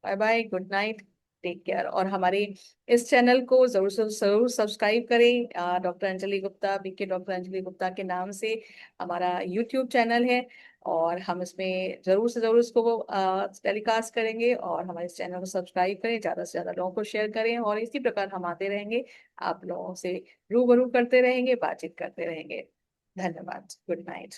bye bye, good night, take care. और हमारे इस चैनल को जरूर से जरूर सब्सक्राइब करें। Doctor Anjali Gupta, BK doctor Anjali Gupta के नाम से हमारा यूट्यूब चैनल है। और हम इसमें जरूर से जरूर इसको टेलीकास्ट करेंगे। और हमारे इस चैनल को सब्सक्राइब करें, ज़्यादा से ज़्यादा लोगों को शेयर करें, और इसी प्रकार हम आते रहेंगे, आप लोगों से रूबरू करते रहेंगे, बातचीत करते रहेंगे। धन्यवाद, गुड नाइट।